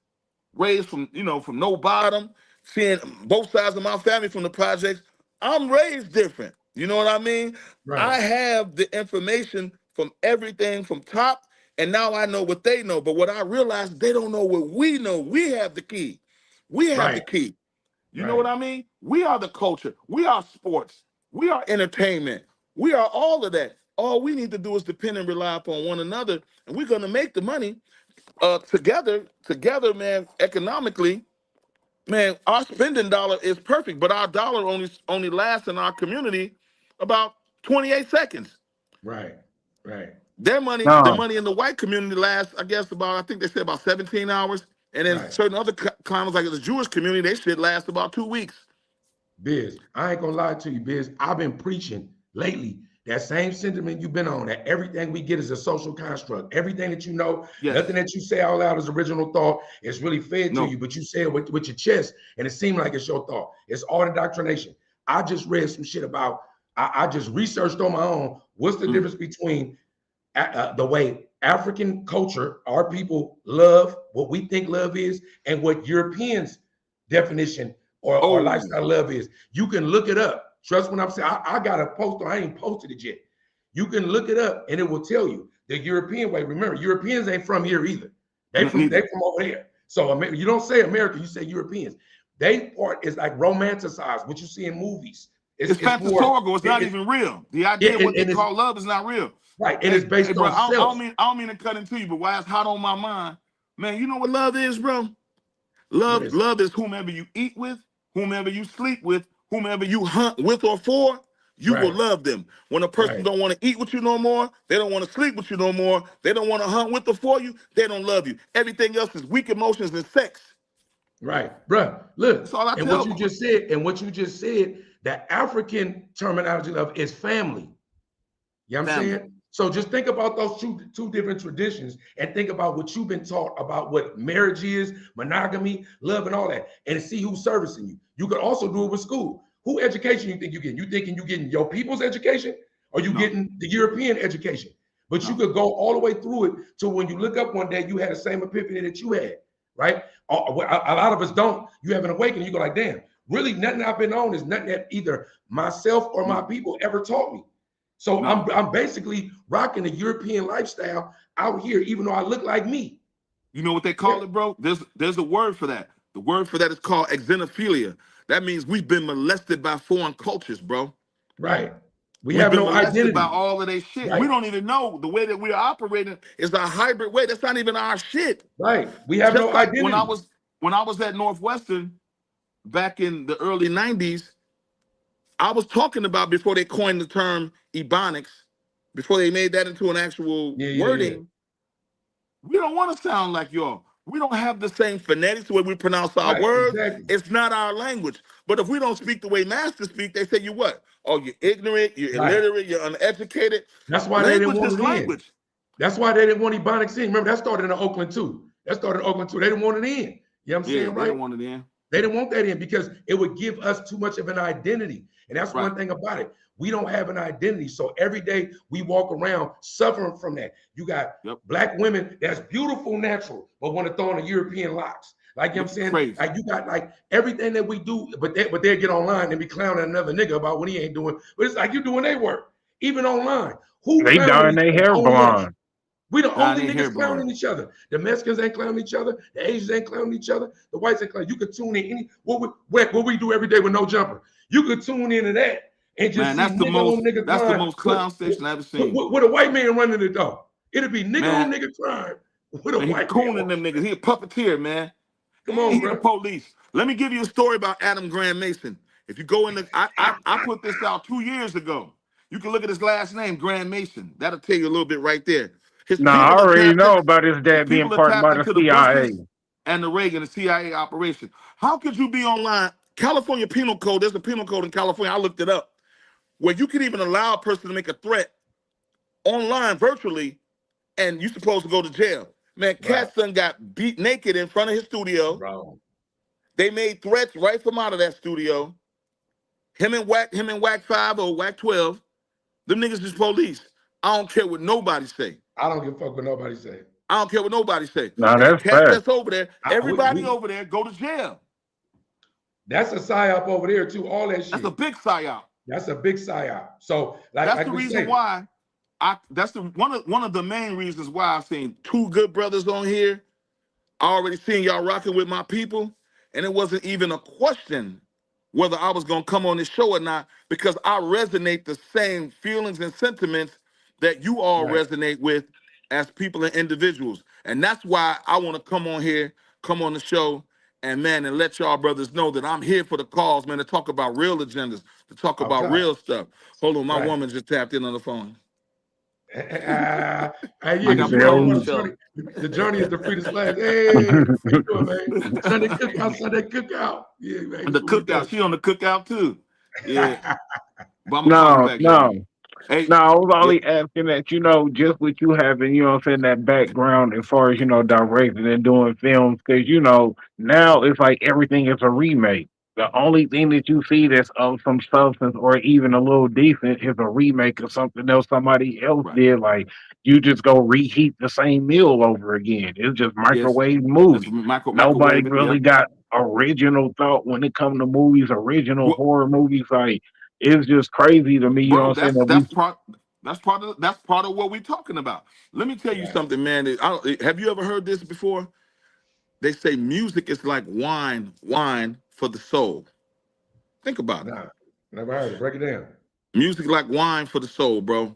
raised from no bottom, seeing both sides of my family from the projects, I'm raised different. You know what I mean?
Right.
I have the information from everything from top, and now I know what they know. But what I realize, they don't know what we know. We have the key. We have the
Right.
key. You know what
Right.
I mean? We are the culture. We are sports. We are entertainment. We are all of that. All we need to do is depend and rely upon one another, and we're gonna make the money together, man. Economically, man, our spending dollar is perfect, but our dollar only lasts in our community about 28 seconds.
Right. Right.
The
No,
money in the white community lasts, I guess, about I think they said about 17 hours, and then
Right.
certain other climates like the Jewish community, they shit lasts about 2 weeks.
Biz, I ain't gonna lie to you, Biz. I've been preaching lately that same sentiment you've been on, that everything we get is a social construct. Everything that you know,
Yes.
nothing that you say out loud is original thought. It's really fed to
No.
you, but you say it with your chest, and it seemed like it's your thought. It's all indoctrination. I just read some shit about, I just researched on my own. What's the
Mm.
difference between the way African culture, our people love, what we think love is, and what Europeans' definition or
Oh,
lifestyle love is. You can look it up. Trust what I'm saying. I got a post, I ain't posted it yet. You can look it up and it will tell you the European way. Remember, Europeans ain't from here either. They
neither.
from over there. So you don't say America, you say Europeans. They part is like romanticized, what you see in movies.
It's
It's more,
fantasorical. It's not even real. The idea of what they
and it's
call love is not real.
right, and it's
Hey,
based
bro,
on self.
I don't mean to cut into you, but why it's hot on my mind, man. You know what love is, bro?
What
Love,
is it?
love is whomever you eat with, whomever you sleep with, whomever you hunt with or for. You will
Right,
love them. When a person
right,
don't want to eat with you no more, they don't want to sleep with you no more, they don't want to hunt with or for you, they don't love you. Everything else is weak emotions and sex.
right, bruh.
That's
Look,
all I
and what
tell
you
them.
just said, the African terminology of is family. You know what I'm
Family.
saying? So just think about those two different traditions and think about what you've been taught about what marriage is, monogamy, love, and all that, and see who's servicing you. You could also do it with school. Who education you think you're getting? You thinking you're getting your people's education or you
No,
getting the European education? But you
no,
could go all the way through it to when you look up one day, you had the same epiphany that you had, right? A lot of us don't. You have an awakening. You go like, damn, really nothing I've been on is nothing that either myself or my
no,
people ever taught me. So
no.
I'm basically rocking the European lifestyle out here, even though I look like me.
You know what they
Yeah,
call it, bro? There's a word for that. The word for that is called xenophilia. That means we've been molested by foreign cultures, bro.
right. We
We've
have
been
no
molested by
identity.
all of their shit. We
Right,
don't even know the way that we're operating is a hybrid way. That's not even our shit.
right. We have
Just
no
like
identity.
when I was at Northwestern back in the early 90s, I was talking about before they coined the term ebonics, before they made that into an actual
Yeah, yeah, yeah.
wording. We don't want to sound like y'all. We don't have the same phonetics the way we pronounce our
Right,
words.
exactly.
It's not our language. But if we don't speak the way masters speak, they say you what? Oh, you're ignorant, you're
Right.
illiterate, you're uneducated.
That's why they didn't
Language
want
is
it in.
language.
That's why they didn't want Ebonics in. Remember, that started in Oakland too. That started in Oakland too. They didn't want it in. You know what I'm
Yeah,
saying,
they
right?
don't want it in.
They didn't want that in because it would give us too much of an identity. And that's
Right.
one thing about it. We don't have an identity. So every day we walk around suffering from that. You got
Yep.
black women that's beautiful, natural, but want to throw on the European locks. Like, you know what I'm
Looking
saying?
crazy.
Like, you got like everything that we do, but they get online and be clowning another nigga about what he ain't doing. But it's like you doing their work, even online. Who
they
clowning
dyeing
each
their
other?
hair
Only us.
blonde.
We the
Down
only
their hair
niggas
blowing.
clowning each other. The Mexicans ain't clowning each other. The Asians ain't clowning each other. The whites ain't clowning. You could tune in any what we do every day with no jumper. You could tune into that and just
Man,
see nigga on nigga
that's the
crime
most clown station I ever seen.
with a white man running the door. It'd be nigga on
Man,
nigga crime with a
man, he
white man
cooning them
walking.
niggas. He a puppeteer, man.
Come
And
on,
he the
bro.
police. Let me give you a story about Adam Graham Mason. If you go in the, I put this out 2 years ago. You can look at his last name, Graham Mason. That'll tell you a little bit right there. His
Nah, I
people are
already
tapped
know
into
about his
his
dad being
people are
part
tapped
by the
into the
CIA.
Bushes and the Reagan, the CIA operation. How could you be online? California Penal Code. There's a penal code in California. I looked it up where you can even allow a person to make a threat online virtually, and you're supposed to go to jail. Man,
Right,
Cat's son got beat naked in front of his studio.
bro.
They made threats right from out of that studio. Him and Whack 5 or Whack 12, them niggas is police. I don't care what nobody say.
I don't give a fuck what nobody say.
I don't care what nobody say.
Nah,
And the
that's
cats
fact.
that's over there,
I, we,
everybody
we
over there go to jail.
that's a psyop over there too. All that
That's a
shit.
big psyop.
That's a big psyop. So,
That's
like
the
we
reason
say,
why that's the one of the main reasons why I've seen two good brothers on here. I already seen y'all rocking with my people, and it wasn't even a question whether I was gonna come on this show or not, because I resonate the same feelings and sentiments that you all
right?
resonate with as people and individuals. And that's why I want to come on here, come on the show, and man, and let y'all brothers know that I'm here for the cause, man, to talk about real agendas, to talk about
Okay,
real stuff. Hold on, my
right.
woman just tapped in on the phone.
Yeah,
I
because
got
you
put
know we
on the
want
Yo.
the journey.
show.
The journey is the freedom slaves. Hey, how you doing, man? Sunday cookout, Sunday cookout. Yeah, man,
And the
that's what we
cookout,
do.
she on the cookout too. Yeah, but I'm gonna call you
No,
back, y'all.
no.
Hey,
No, I was
yeah,
only asking that, just with you having, what I'm saying, that background as far as, directing and doing films, because, now it's like everything is a remake. The only thing that you see that's of some substance or even a little decent is a remake of something else somebody else
right.
did. Like, you just go reheat the same meal over again. It's just
Yes,
microwave
that's
movies. Nobody
microwave it.
really
Yep.
got original thought when it comes to movies, original
Well,
horror movies. Like, it's just crazy to me,
bro,
what I'm saying, that we.
that's part of what we're talking about. Let me tell you
Right.
something, man. Have you ever heard this before? They say music is like wine, wine for the soul. Think about it.
Nah, never heard it. Break it down.
Music like wine for the soul, bro.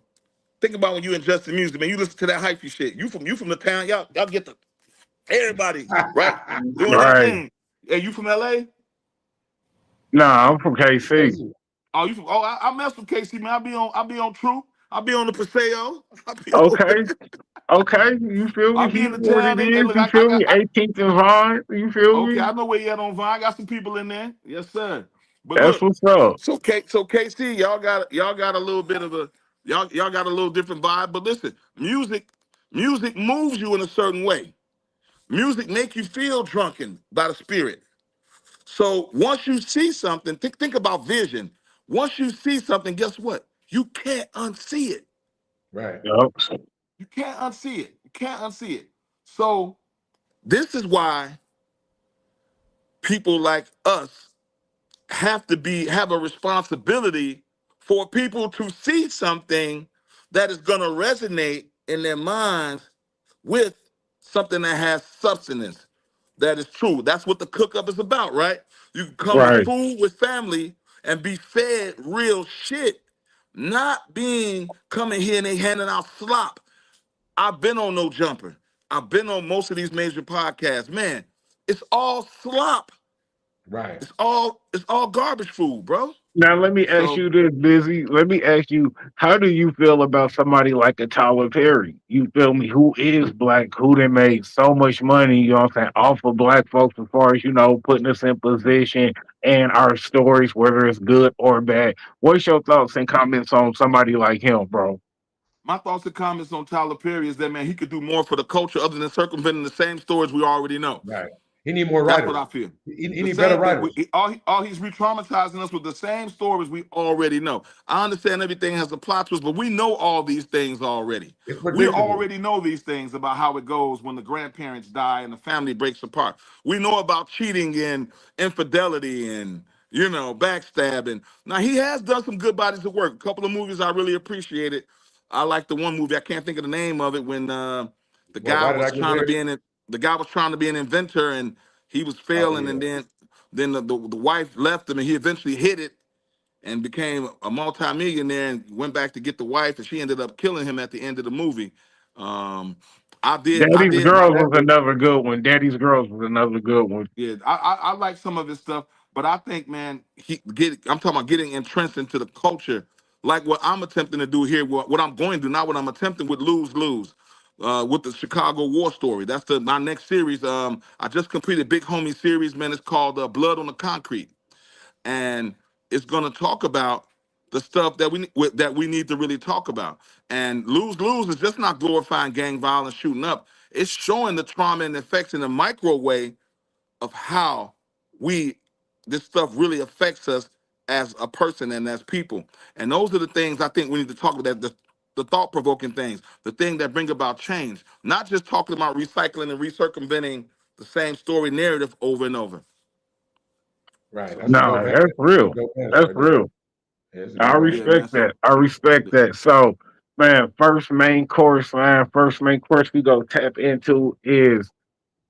Think about when you ingest the music, man. You listen to that hyphy shit. You from the town, y'all get the everybody right doing their
Right.
thing. Hey, you from LA?
Nah, I'm from KC.
Crazy.
Oh, you from? Oh, I mess with KC, man. I be on True. I be on the Paseo. I be on.
Okay. Okay. You feel
I
me?
be
He's
in the
what it
town. Hey,
is.
look,
You
I
feel
got.
me? 18th and Vine. You feel
Okay,
me?
I know where you at on Vine. I got some people in there. Yes, sir. But
That's
look,
what's up.
so KC, y'all got a little bit of a y'all got a little different vibe. But listen, music moves you in a certain way. Music make you feel drunken by the spirit. So once you see something, think about vision. Once you see something, guess what? You can't unsee it.
Right.
Yup.
You can't unsee it. You can't unsee it. So this is why people like us have a responsibility for people to see something that is going to resonate in their minds with something that has substance, that is true. That's what the cook up is about, right? You can come with
Right.
food with family and be fed real shit, not being coming here and they handing out slop. I've been on No Jumper. I've been on most of these major podcasts. Man, it's all slop.
Right.
It's all garbage food, bro.
Now let me ask
So
you this, Busy. Let me ask you, how do you feel about somebody like a Tyler Perry? You feel me? Who is black? Who they made so much money, what I'm saying, off of black folks as far as, putting us in position and our stories, whether it's good or bad. What's your thoughts and comments on somebody like him, bro?
my thoughts and comments on Tyler Perry is that man, he could do more for the culture other than circumventing the same stories we already know.
Right. He need more
That's what
writers.
I feel.
He
The
need better
same that
writers.
all he's re-traumatizing us with the same stories we already know. I understand everything has a plot twist, but we know all these things already.
It's
We
predictable.
already know these things about how it goes when the grandparents die and the family breaks apart. We know about cheating and infidelity and backstabbing. Now he has done some good bodies of work. A couple of movies I really appreciated. I like the one movie, I can't think of the name of it, when the
Well,
guy
why did I
was
get
trying to
married?
be in it. The guy was trying to be an inventor and he was
Oh
failing,
yeah.
and then the wife left him, and he eventually hit it and became a multimillionaire and went back to get the wife, and she ended up killing him at the end of the movie. Um, I
Daddy's
did
What's
my
Girls
that?
was another good one. Daddy's Girls was another good one.
yeah. I like some of his stuff, but I think man, I'm talking about getting entrenched into the culture, like what I'm attempting to do here. What I'm going to do, not what I'm attempting with Lose Lose. With the Chicago War Story. That's my next series. I just completed Big Homie series, man. It's called Blood on the Concrete, and it's going to talk about the stuff that we need to really talk about. And Lose Lose is just not glorifying gang violence, shooting up. It's showing the trauma and effects in a micro way of how we this stuff really affects us as a person and as people. And those are the things I think we need to talk about. The thought-provoking things, the thing that bring about change, not just talking about recycling and recircumventing the same story narrative over and over.
Right.
So
That's a
No,
dope answer.
that's
That's
real.
a dope answer
That's
right there.
real.
Yes,
I
indeed.
Yeah, man.
respect
So
that. I respect that. So, man, first main course, man, first main course we go tap into is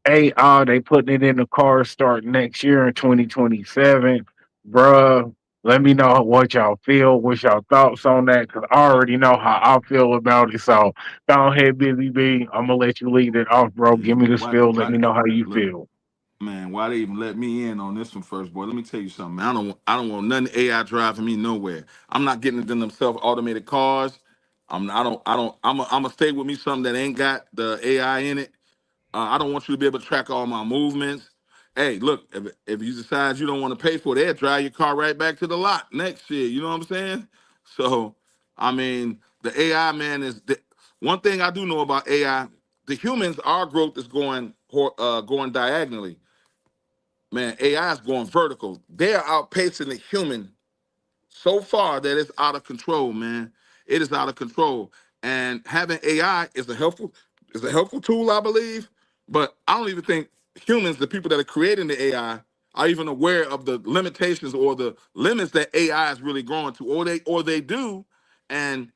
AI. They putting it in the car starting next year in 2027. Bruh, let me know what y'all feel, what's y'all thoughts on that, because I already know how I feel about it. So, go ahead, Busy B. I'm going to let you lead it off, bro. Give me
man,
the spill. Let me know how you
look,
feel.
man, why they even let me in on this one first, boy? Let me tell you something, man. I don't want nothing AI driving me nowhere. I'm not getting into them self-automated cars. I'm gonna stay with me something that ain't got the AI in it. I don't want you to be able to track all my movements. Hey, look, if you decide you don't want to pay for it, they'll drive your car right back to the lot next year. You know what I'm saying? So, I mean, the AI, man, one thing I do know about AI. The humans, our growth is going diagonally. Man, AI is going vertical. They're outpacing the human so far that it's out of control, man. It is out of control. And having AI is a helpful tool, I believe. But I don't even think humans, the people that are creating the AI, are even aware of the limitations or the limits that AI is really growing to, or they do, and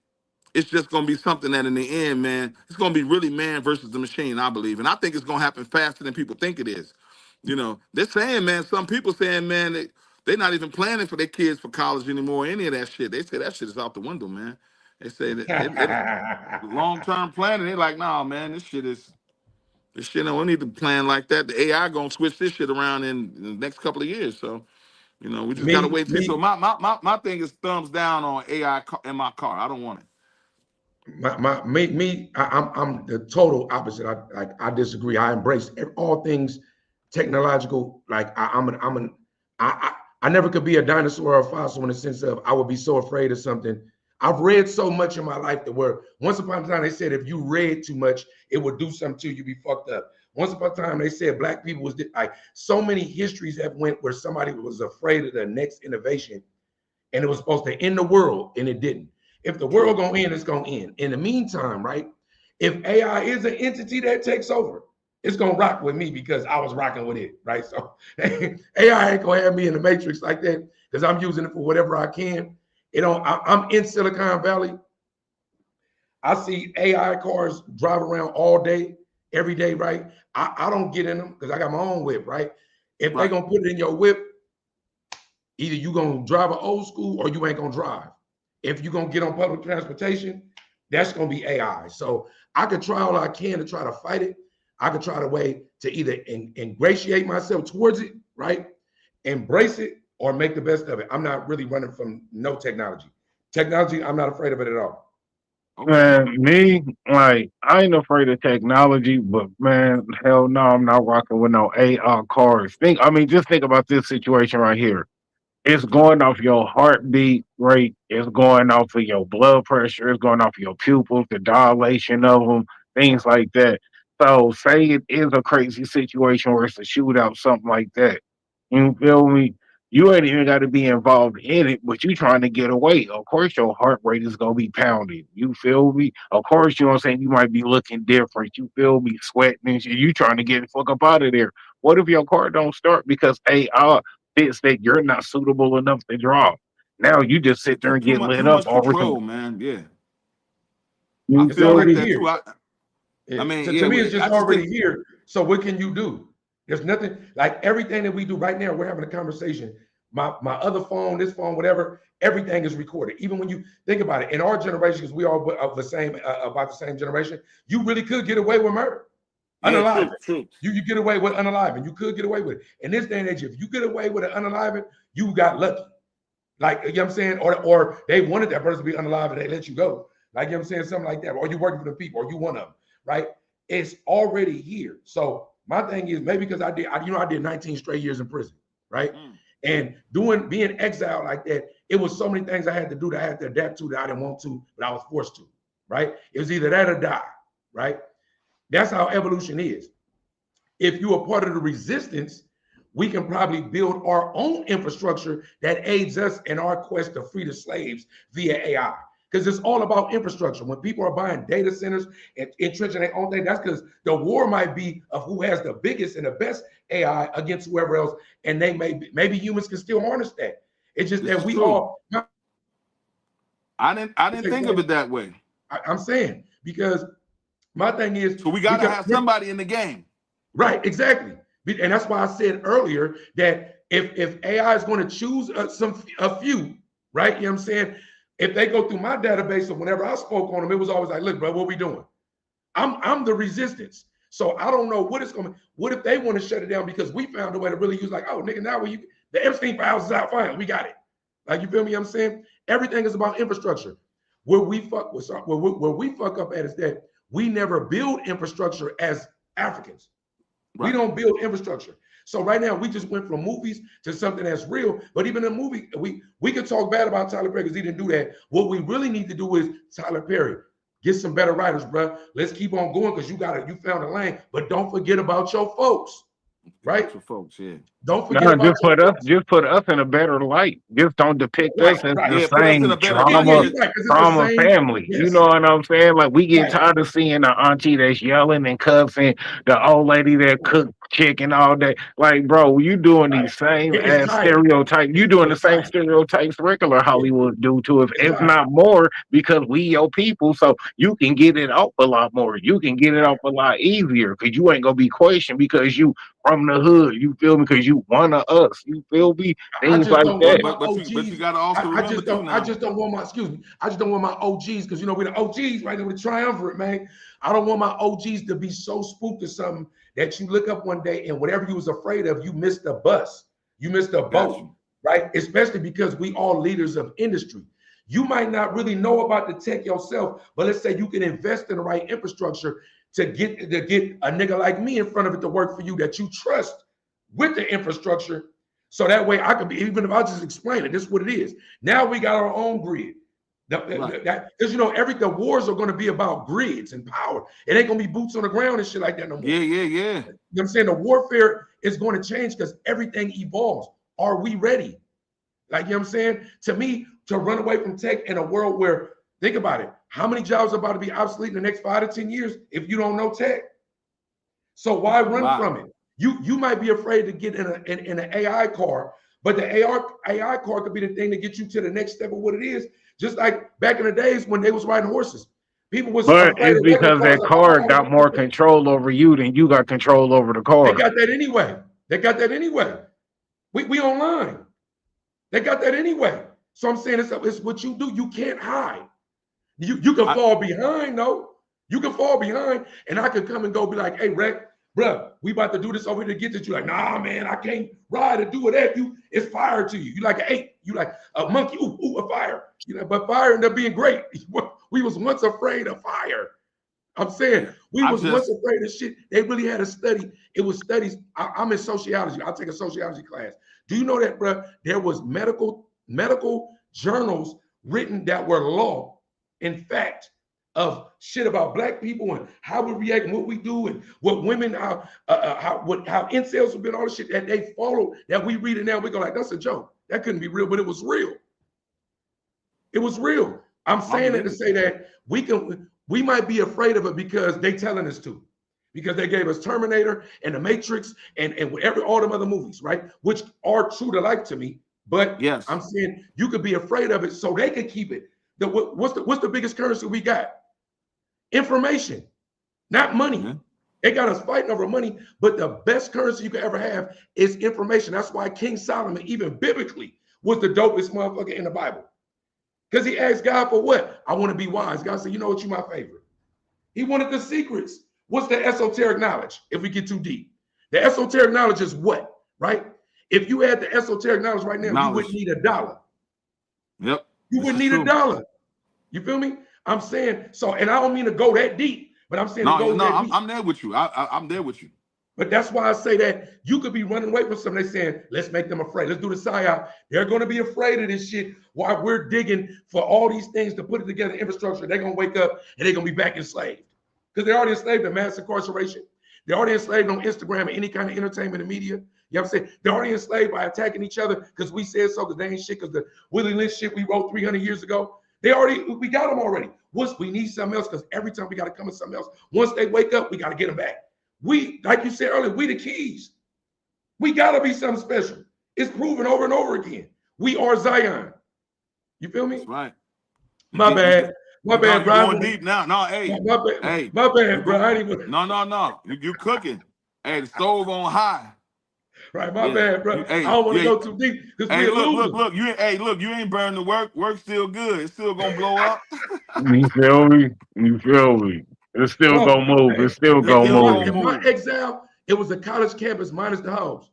it's just gonna be something that in the end, man, it's gonna be really man versus the machine, I believe. And I think it's gonna happen faster than people think it is. You know, they're saying, man, some people saying, man, they're not even planning for their kids for college anymore, any of that shit. They say that shit is out the window, man. They say that long-term planning, they're like, nah, man, this shit, no, we need to plan like that. The AI gonna switch this shit around in the next couple of years. So, you know, we just gotta
me,
wait and see. So
me,
my thing is thumbs down on AI in my car. I don't want it.
I'm the total opposite. I disagree. I embrace all things technological. Like I never could be a dinosaur or a fossil in the sense of I would be so afraid of something. I've read so much in my life that where once upon a time they said if you read too much, it would do something to you, you'd be fucked up. Once upon a time they said black people was like so many histories have went where somebody was afraid of the next innovation and it was supposed to end the world and it didn't. If the world
True.
gonna end, it's gonna end. In the meantime, right? If AI is an entity that takes over, it's gonna rock with me because I was rocking with it, right? So AI ain't gonna have me in the matrix like that because I'm using it for whatever I can. You know, I'm in Silicon Valley. I see AI cars drive around all day, every day, right? I don't get in them because I got my own whip, right? If they
Right.
gonna put it in your whip, either you gonna drive an old school or you ain't gonna drive. If you're gonna get on public transportation, that's gonna be AI. So I could try all I can to try to fight it. I could try to way to either ingratiate myself towards it, right? Embrace it or make the best of it. I'm not really running from no technology. Technology, I'm not afraid of it at all.
Okay.
Man, me, like, I ain't afraid of technology, but man, hell no, I'm not rocking with no AI cars. Just think about this situation right here. It's going off your heartbeat rate. It's going off of your blood pressure. It's going off your pupils, the dilation of them, things like that. So, say it is a crazy situation where it's a shootout, something like that. You feel me? You ain't even got to be involved in it, but you trying to get away. Of course, your heart rate is gonna be pounding. You feel me? Of course, you know what I'm saying. You might be looking different. You feel me? Sweating and shit. You trying to get the fuck up out of there. What if your car don't start because AI fits that you're not suitable enough to draw? Now you just sit there and get lit
Too
up
much
over some.
control, man. Yeah. I
You
It's
feel
feel
like
already
me?
that too.
here.
I mean,
To
yeah,
me, it's just
I just
already
think
here. So what can you do? There's nothing like everything that we do right now. We're having a conversation. My other phone, this phone, whatever, everything is recorded. Even when you think about it, in our generation, because we all of the same about the same generation, you really could get away with murder,
yeah,
unalive.
true.
You get away with unalive, and you could get away with it. In this day and age, if you get away with an unalive, you got lucky. Like, you know what I'm saying? Or they wanted that person to be unalive and they let you go. Like, you know what I'm saying? Something like that. Or you working for the people, or you one of them, right? It's already here. So my thing is maybe because I did 19 straight years in prison, right?
Mm.
And being exiled like that, it was so many things I had to do that I had to adapt to that I didn't want to, but I was forced to, right? It was either that or die, right? That's how evolution is. If you are part of the resistance, we can probably build our own infrastructure that aids us in our quest to free the slaves via AI. Because it's all about infrastructure. When people are buying data centers and entrenching their own thing, that's because the war might be of who has the biggest and the best AI against whoever else. And maybe humans can still harness that. It's just
This
that
is
we
true.
all
I didn't think of it that way.
I'm saying, because my thing is,
So we got to have somebody in the game.
Right, exactly. And that's why I said earlier that if AI is going to choose a few, right? You know what I'm saying? If they go through my database, or whenever I spoke on them, it was always like, look, bro, what we doing? I'm the resistance. So I don't know what it's going to, what if they want to shut it down because we found a way to really use, like, oh, nigga, now the Epstein files is out, fine, we got it. Like, you feel me? I'm saying everything is about infrastructure. Where we fuck up at is that we never build infrastructure as Africans. Right. We don't build infrastructure. So right now we just went from movies to something that's real. But even in a movie, we could talk bad about Tyler Perry because he didn't do that. What we really need to do is, Tyler Perry, get some better writers, bro. Let's keep on going because you found a lane. But don't forget about your folks. Right?
Your folks, yeah.
Don't forget about
just put us in a better light. Just don't depict us as the same trauma family.
Yes.
You know what I'm saying? Like, we get tired of seeing the auntie that's yelling and cussing, the old lady that cook chicken all day. Like, bro, you doing these same ass stereotypes. You doing the same stereotypes regular Hollywood do to us, if not more, because we your people. So you can get it off a lot more. You can get it off a lot easier because you ain't gonna be questioned because you from the hood, you feel me? Because you one of us, you feel me? Things like that.
But you gotta also remember too now.
I just don't want my OGs, because, you know, we're the OGs right now with the triumvirate, man. I don't want my OGs to be so spooked or something that you look up one day and whatever you was afraid of, you missed the bus, you missed the boat, right? Especially because we all leaders of industry. You might not really know about the tech yourself, but let's say you can invest in the right infrastructure to get a nigga like me in front of it to work for you that you trust with the infrastructure. So that way I can be, even if I just explain it, this is what it is. Now we got our own grid. Because, you know, the wars are going to be about grids and power. It ain't going to be boots on the ground and shit like that no more.
Yeah.
You know what I'm saying? The warfare is going to change because everything evolves. Are we ready? Like, you know what I'm saying? To me, to run away from tech in a world where, think about it, how many jobs are about to be obsolete in the next 5 to 10 years if you don't know tech? So why run from it? You might be afraid to get in an AI car, but the AI car could be the thing to get you to the next step of what it is. Just like back in the days when they was riding horses. People was
But it's because that car got more control over you than you got control over the car.
They got that anyway. We online. They got that anyway. So I'm saying it's what you do. You can't hide. You can fall behind, though. You can fall behind, and I could come and go be like, hey, Reck, bro, we about to do this over here to get to you. Like, nah, man, I can't ride or do it at you. It's fire to you. You like an ape. You like a monkey. Ooh, a fire. You know, but fire ended up being great. We was once afraid of fire. I'm saying we was once afraid of shit. They really had a study. It was studies. I'm in sociology. I'll take a sociology class. Do you know that, bro? There was medical journals written that were law, in fact, of shit about black people and how we react and what we do and what women, how incels have been, all the shit that they follow, that we read it now, we go like, that's a joke. That couldn't be real, but it was real. It was real. I'm saying it to say that we might be afraid of it because they telling us to, because they gave us Terminator and The Matrix and all them other movies, right? Which are true to life to me. But yes, I'm saying you could be afraid of it so they could keep it. What's the biggest currency we got? Information, not money. Mm-hmm. They got us fighting over money, but the best currency you could ever have is information. That's why King Solomon, even biblically, was the dopest motherfucker in the Bible. Because he asked God for what? I want to be wise. God said, you know what, you're my favorite. He wanted the secrets. What's the esoteric knowledge if we get too deep? The esoteric knowledge is what, right? If you had the esoteric knowledge right now, you wouldn't need $1.
Yep.
You wouldn't need $1. You feel me? I'm saying, so, and I don't mean to go that deep, but I'm saying
I'm there with you. I'm there with you.
But that's why I say that you could be running away from somebody saying, let's make them afraid. Let's do the psyop. They're going to be afraid of this shit while we're digging for all these things to put it together, infrastructure. They're going to wake up and they're going to be back enslaved. Because they're already enslaved in mass incarceration. They're already enslaved on Instagram and any kind of entertainment and media. You know what I'm saying? They're already enslaved by attacking each other because we said so, because they ain't shit, because the Willie Lynch shit we wrote 300 years ago. We got them already. We need something else, because every time we got to come with something else. Once they wake up, we got to get them back. We, like you said earlier, we the keys. We got to be something special. It's proven over and over again. We are Zion. You feel me?
That's right.
My bad. My
No,
bad,
you
bro.
going deep now. No, hey,
My bad,
hey,
my
you
bad, bro.
go.
I ain't even
No. You cooking. Hey, the stove on high.
right. My
Yeah.
bad, bro.
You
I
hey,
don't want to
yeah.
go too deep because
Hey,
we're
look,
losing.
look. You ain't burning the work. Work's still good. It's still gonna blow up.
You feel me? You feel me? It's still
Bro,
gonna move. It's still
It's
gonna
still gonna
move.
in my
move.
exile, it was a college campus minus the homes.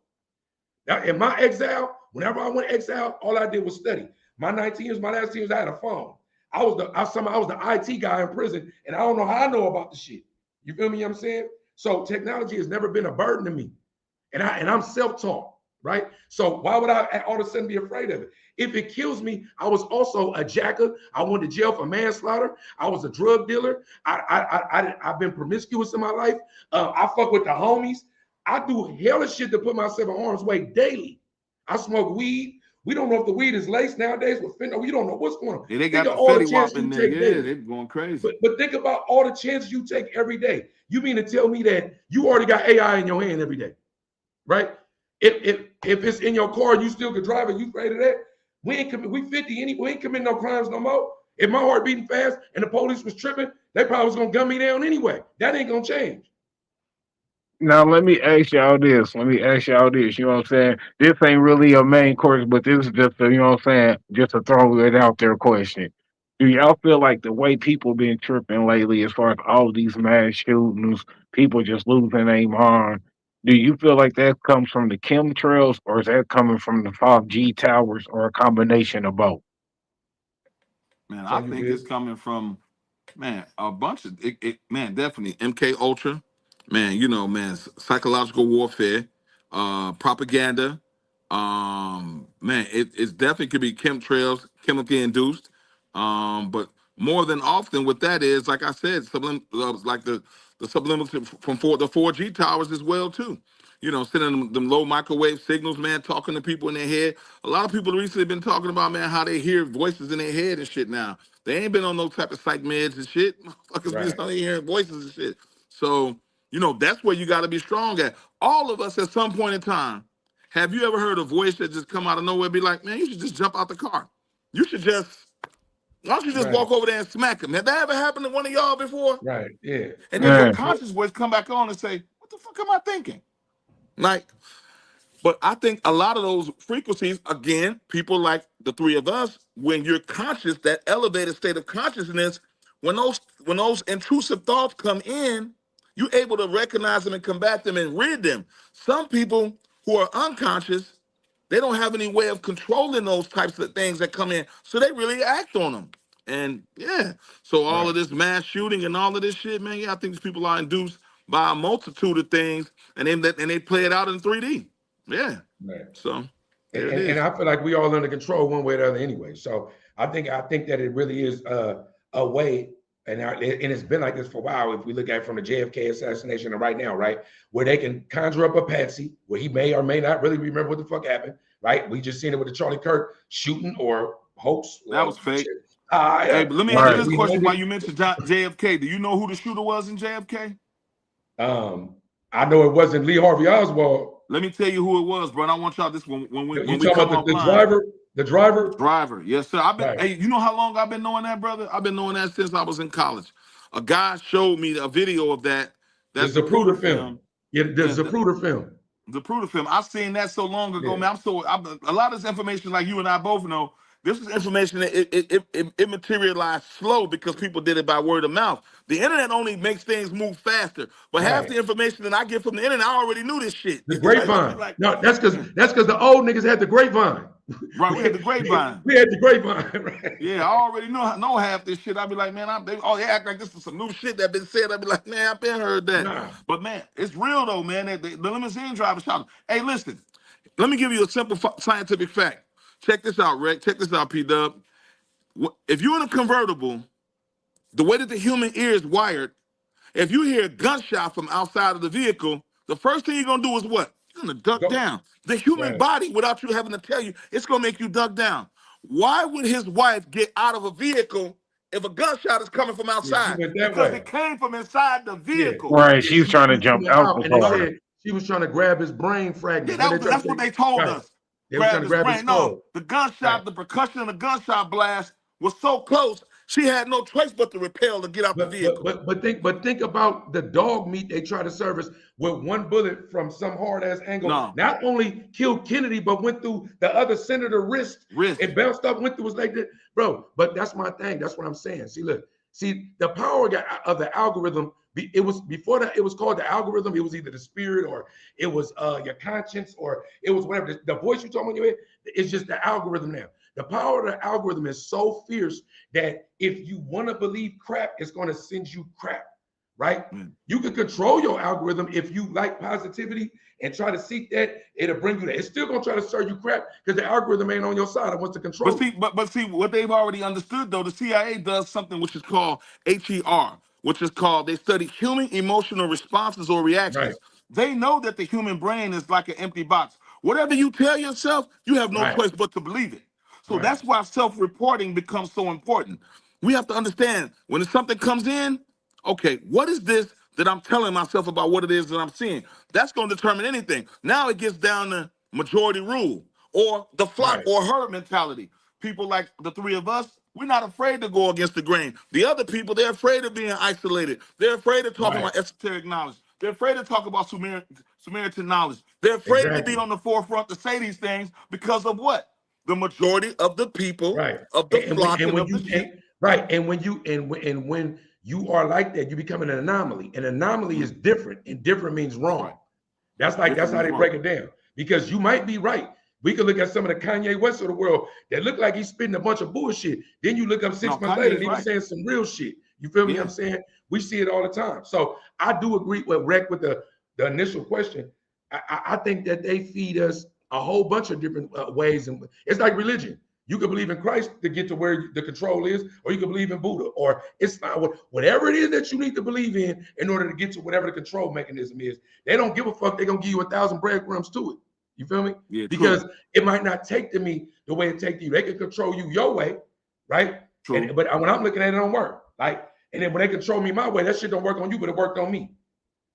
Now, in my exile, whenever I went exile, all I did was study. My 19 years, my last 10 years, I had a phone. I was the IT guy in prison, and I don't know how I know about the shit. You feel me? You know what I'm saying? So technology has never been a burden to me. And I'm self-taught, right? So why would I all of a sudden be afraid of it? If it kills me, I was also a jacker. I went to jail for manslaughter. I was a drug dealer. I've been promiscuous in my life. I fuck with the homies. I do hella shit to put myself in harm's way daily. I smoke weed. We don't know if the weed is laced nowadays with fentanyl. We don't know what's going on.
Yeah, they
Think
got
of
the
all the
Fetty
chances
Wap
you
in there.
take
Yeah,
daily.
they going crazy.
But think about all the chances you take every day. You mean to tell me that you already got AI in your hand every day? Right? If it's in your car and you still can drive it, you afraid of that? We 50 we ain't committing no crimes no more. If my heart beating fast and the police was tripping, they probably was gonna gun me down anyway. That ain't gonna change.
Now let me ask y'all this. Let me ask y'all this. You know what I'm saying? This ain't really a main course, but this is just a, you know what I'm saying, just a throw it out there question. Do y'all feel like the way people been tripping lately, as far as all these mass shootings, people just losing their mind? Do you feel like that comes from the chemtrails, or is that coming from the 5G towers, or a combination of both?
Man,
It's
I
on you,
think it's
Biz.
coming from man a bunch of man definitely MK Ultra, man. Man, psychological warfare, propaganda. Man, it's definitely could be chemtrails, chemically induced. But more than often, what that is, like I said, like the subliminal from the 4G towers as well too. Sending them low microwave signals, man, talking to people in their head. A lot of people recently been talking about, man, how they hear voices in their head and shit now. They ain't been on those type of psych meds and shit. Motherfuckers be
Right,
starting hearing voices and shit. So, that's where you got to be strong at. All of us at some point in time, have you ever heard a voice that just come out of nowhere and be like, man, you should just jump out the car. You should just, why don't you just
right,
walk over there and smack him? Have that ever happened to one of y'all before?
right. Yeah.
And
Well,
then your
Man,
conscious voice come back on and say, what the fuck am I thinking? Like, but I think a lot of those frequencies, again, people like the three of us, when you're conscious, that elevated state of consciousness, when those intrusive thoughts come in, you're able to recognize them and combat them and rid them. Some people who are unconscious, they don't have any way of controlling those types of things that come in, so they really act on them. And yeah, so all
right,
of this mass shooting and all of this shit, man, yeah, I think these people are induced by a multitude of things, and they play it out in 3D. Yeah.
right.
So there it
And
is.
I feel like we all under control one way or the other anyway. So I think that it really is a way, and it's been like this for a while. If we look at it from the JFK assassination to right now, right, where they can conjure up a patsy where he may or may not really remember what the fuck happened, right? We just seen it with the Charlie Kirk shooting or hoax.
That was fake. Hey,
Yeah,
but let me ask you
right.
this
we
question
know
while
that.
you mentioned JFK. Do you know who the shooter was in JFK?
I know it wasn't Lee Harvey Oswald.
Let me tell you who it was, bro. And I want y'all this when we
You
when we
talking
come
about the
offline.
driver? The driver?
Driver, yes, sir. I've been.
Right.
Hey, you know how long I've been knowing that, brother? I've been knowing that since I was in college. A guy showed me a video of that
The
Zapruder
Zapruder film.
film.
Yeah, the
Yeah,
Zapruder film.
the Zapruder film. I've seen that so long ago,
Yeah.
man. A lot of this information, like you and I both know, this is information that it materialized slow because people did it by word of mouth. The internet only makes things move faster, but half
Right.
the information that I get from the internet, I already knew this shit.
The
Like, I be
grapevine.
like,
No, that's because the old niggas had the grapevine.
right, we
we,
had the grapevine.
we had the grapevine, right?
Yeah, I already know half this shit. I'd be like, man, they act like this is some new shit that been said. I'd be like, man, I've been heard that.
Nah.
But man, it's real though, man. The limousine driver shot him. Hey, listen, let me give you a simple scientific fact. Check this out, Reck. Check this out, P Dub. If you're in a convertible, the way that the human ear is wired, if you hear a gunshot from outside of the vehicle, the first thing you're gonna do is what? You're gonna duck
Go.
down. The human
Right.
body, without you having to tell you, it's gonna make you duck down. Why would his wife get out of a vehicle if a gunshot is coming from
Yeah, she
outside?
went that
Because
way.
it came from inside the
Yeah.
vehicle.
Right.
Yeah,
She's trying to
she
jump
went
out the
out and they
car.
said she was trying to grab his brain
Yeah,
fragments. What they trying to
that's what
say?
they told
Right.
us.
They were trying
Grabbed
to
his
grab his
brain. No,
skull.
the
Right.
gunshot, the percussion of the gunshot blast was so close. She had no choice but to repel to get out the vehicle.
Think about the dog meat they try to service with one bullet from some hard ass angle.
No.
Not only killed Kennedy, but went through the other senator wrist. It bounced up, went through was like that, bro. But that's my thing. That's what I'm saying. See, look, see the power of the algorithm. It was before that. It was called the algorithm. It was either the spirit or it was your conscience or it was whatever. The voice you talking about in your head. It's just the algorithm now. The power of the algorithm is so fierce that if you want to believe crap, it's going to send you crap, right? You can control your algorithm if you like positivity and try to seek that. It'll bring you that. It's still going to try to serve you crap because the algorithm ain't on your side. It wants to control.
But see, what they've already understood though, the CIA does something which is called HER, which is called they study human emotional responses or reactions.
Right.
They know that the human brain is like an empty box. Whatever you tell yourself, you have no choice but to believe it. So that's why self-reporting becomes so important. We have to understand when something comes in, okay, what is this that I'm telling myself about what it is that I'm seeing? That's going to determine anything. Now it gets down to majority rule or the flock or herd mentality. People like the three of us, we're not afraid to go against the grain. The other people, they're afraid of being isolated. They're afraid of talking about esoteric knowledge. They're afraid to talk about Samaritan knowledge. They're afraid to be on the forefront to say these things because of what? The majority of the people of the flock and of the sheep.
And when you are like that, you become an anomaly. An anomaly is different, and different means wrong. That's how they break it down. Because you might be right. We could look at some of the Kanye West of the world that look like he's spitting a bunch of bullshit. Then you look up 6 months later and he was saying some real shit. You feel me? What I'm saying? We see it all the time. So I do agree with Reck with the initial question. I think that they feed us a whole bunch of different ways. And it's like religion. You can believe in Christ to get to where the control is, or you can believe in Buddha, or it's whatever it is that you need to believe in order to get to whatever the control mechanism is. They don't give a fuck. They're going to give you 1,000 breadcrumbs to it. You feel me?
Yeah,
because it might not take to me the way it takes to you. They can control you your way, right? But when I'm looking at it, it don't work. Like, and then when they control me my way, that shit don't work on you, but it worked on me.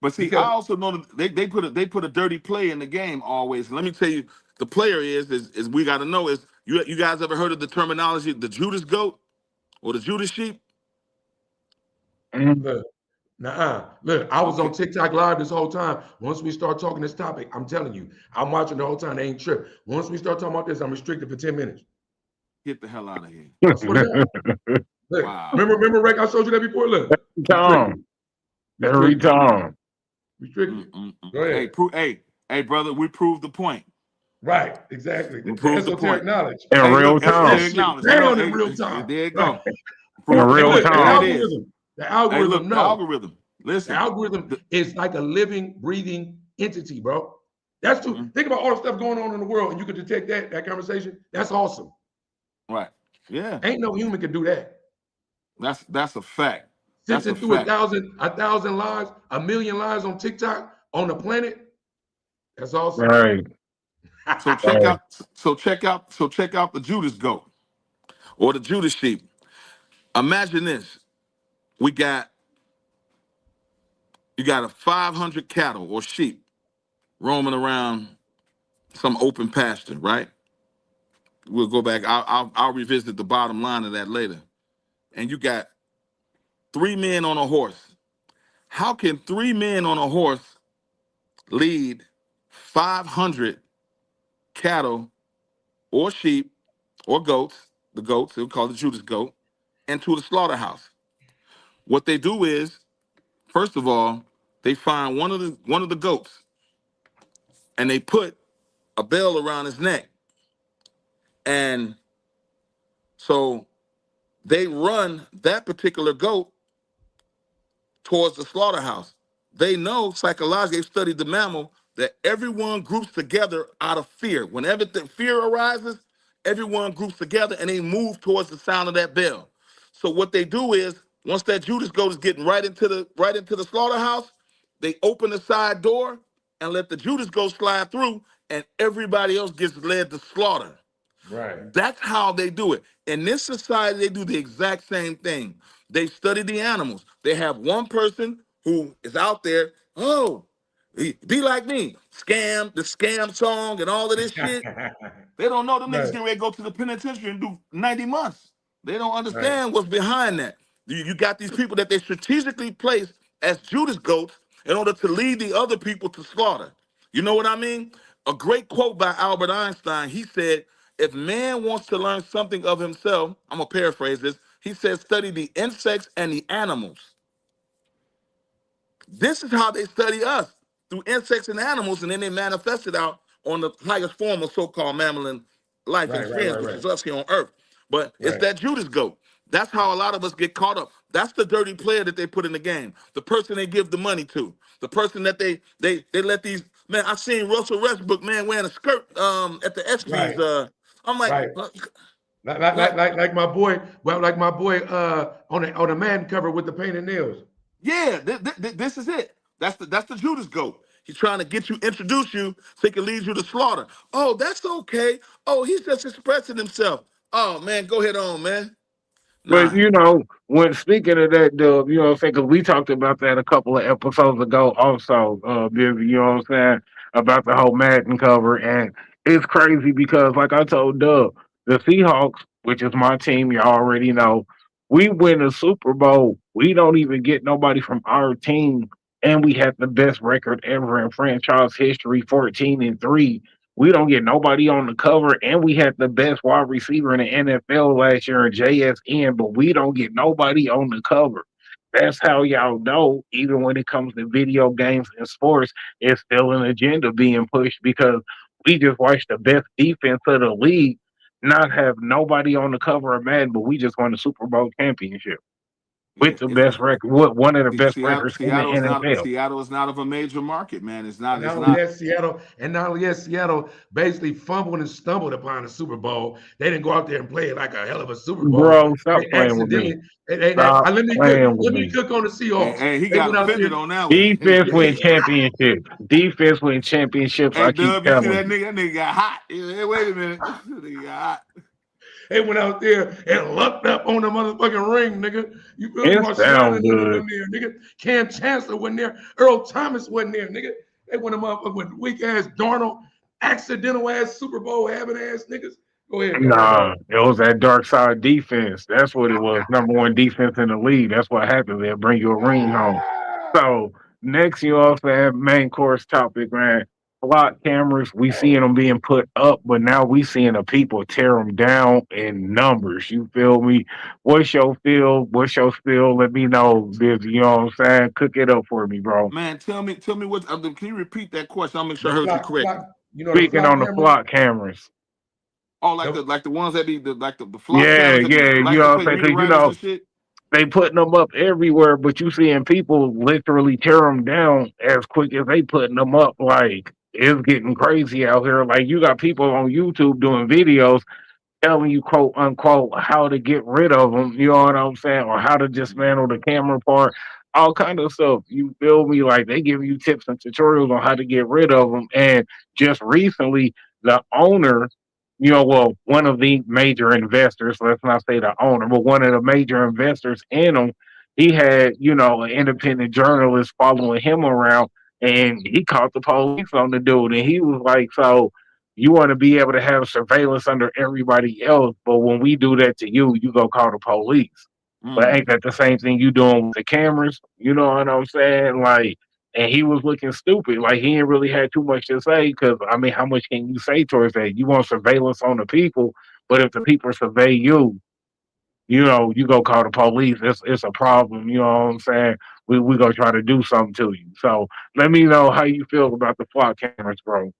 But see, I also know that they put a dirty play in the game always. Let me tell you, the player is we got to know is you guys ever heard of the terminology the Judas goat or the Judas sheep?
Look, look, I was on TikTok live this whole time. Once we start talking this topic, I'm telling you, I'm watching the whole time. They ain't trip. Once we start talking about this, I'm restricted for 10 minutes.
Get the hell out of here.
I swear to God. Look,
wow.
Remember, Reck, I showed you that before. Look,
every time.
Restricted. Go ahead.
Hey, brother, we proved the point.
Right, exactly.
We proved the point.
Knowledge.
In real time.
Down in real time.
There you go.
In real time.
The algorithm.
The algorithm. Listen.
The algorithm is like a living, breathing entity, bro. That's true. Think about all the stuff going on in the world, and you can detect that conversation. That's awesome.
Right. Yeah.
Ain't no human can do that.
That's a fact.
Sifting through a thousand lives, 1 million lives on TikTok on the planet. That's awesome.
Right.
So check out the Judas goat or the Judas sheep. Imagine this. You got a 500 cattle or sheep roaming around some open pasture, right? We'll go back. I'll revisit the bottom line of that later. And you got 3 men on a horse. How can 3 men on a horse lead 500 cattle or sheep or goats, the goats, they'll call it Judas goat, into the slaughterhouse? What they do is, first of all, they find one of the goats and they put a bell around his neck. And so they run that particular goat towards the slaughterhouse. They know psychologically, they've studied the mammal, that everyone groups together out of fear. Whenever the fear arises, everyone groups together and they move towards the sound of that bell. So what they do is, once that Judas goat is getting right into the slaughterhouse, they open the side door and let the Judas goat slide through, and everybody else gets led to slaughter.
Right.
That's how they do it. In this society, they do the exact same thing. They study the animals. They have one person who is out there, be like me, the scam song and all of this shit. They don't know them niggas getting ready to go to the penitentiary and do 90 months. They don't
Right.
understand what's behind that. You got these people that they strategically place as Judas goats in order to lead the other people to slaughter. You know what I mean? A great quote by Albert Einstein. He said, if man wants to learn something of himself, I'm going to paraphrase this. He said, study the insects and the animals. This is how they study us through insects and animals, and then they manifest it out on the highest form of so-called mammalian life
Right.
experience, which is us here on Earth. But it's
Right.
that Judas goat. That's how a lot of us get caught up. That's the dirty player that they put in the game. The person they give the money to. The person that they let these man. I seen Russell Westbrook man wearing a skirt at the ESPYS.
Right.
I'm like,
Right. Like my boy, well, like my boy on the Madden cover with the painted nails.
yeah, this is it. That's the Judas goat. He's trying to get you, introduce you, so he can lead you to slaughter. Oh, that's okay. Oh, he's just expressing himself. Oh man, go ahead on, man.
But
Nah.
you know, when speaking of that, Dub, you know what I'm saying? Because we talked about that a couple of episodes ago, also, Bizzy, you know what I'm saying? About the whole Madden cover. And it's crazy because, like I told Dub, the Seahawks, which is my team, you already know, we win the Super Bowl. We don't even get nobody from our team. And we had the best record ever in franchise history, 14-3. We don't get nobody on the cover, and we had the best wide receiver in the NFL last year in JSN, but we don't get nobody on the cover. That's how y'all know, even when it comes to video games and sports, it's still an agenda being pushed because we just watched the best defense of the league not have nobody on the cover of Madden, but we just won the Super Bowl championship
Yeah,
with the best record, one of the best
Seattle.
records in the NFL.
Seattle is not of a major market, man. It's not.
And
It's
not only
not.
that, Seattle basically fumbled and stumbled upon the Super Bowl. They didn't go out there and play it like a hell of a Super Bowl.
Bro,
They
stop playing with me.
accidentally.
Stop playing with
Let me
me.
cook on the
Hey,
Seahawks.
hey, he
They
got
went out there.
offended on that one.
Defense win championships. Defense win championships.
Hey,
I keep
Dub, you see
telling
that
you.
nigga? That nigga got hot. Hey, wait a minute. That nigga got hot.
They went out there and lucked up on the motherfucking ring, nigga. You feel me?
It
Marshawn
sound
and them
good.
wasn't there, nigga. Cam Chancellor wasn't there. Earl Thomas wasn't there, nigga. They went a motherfucker with weak ass Darnold, accidental ass Super Bowl having ass niggas. Go ahead,
Nah,
dog.
it was that dark side defense. That's what it was. Number one defense in the league. That's what happens. They'll bring you a ring home. So next, you also have main course topic, man. Block cameras. We seeing them being put up, but now we seeing the people tear them down in numbers. You feel me? What's your feel? What's your feel? Let me know. You know what I'm saying? Cook it up for me, bro.
Man, tell me what. Can you repeat that question? I'll make sure I
The
heard you
flock,
correctly.
the
Speaking
flock
on the
cameras.
flock cameras.
Oh,
The,
like the ones that be the flock
Yeah,
cameras that be
yeah, you
like to
know what
play
I'm saying?
meter
Because you
riders
know
and shit.
they putting them up everywhere, but you seeing people literally tear them down as quick as they putting them up. Like it's getting crazy out here. Like you got people on YouTube doing videos telling you quote unquote how to get rid of them. You know what I'm saying, or how to dismantle the camera part, all kind of stuff. You feel me? Like they give you tips and tutorials on how to get rid of them. And just recently, the owner, you know, well, one of the major investors, let's not say the owner, but one of the major investors in them, he had, you know, an independent journalist following him around, and he caught the police on the dude, and he was like, so you want to be able to have surveillance under everybody else, but when we do that to you, you go call the police. But
Mm.
ain't that the same thing you doing with the cameras? You know what I'm saying? Like, and he was looking stupid. Like he didn't really had too much to say because I mean, how much can you say towards that? You want surveillance on the people, but if the people survey you, you know, you go call the police. It's a problem. You know what I'm saying? We go try to do something to you. So let me know how you feel about the flock cameras, bro.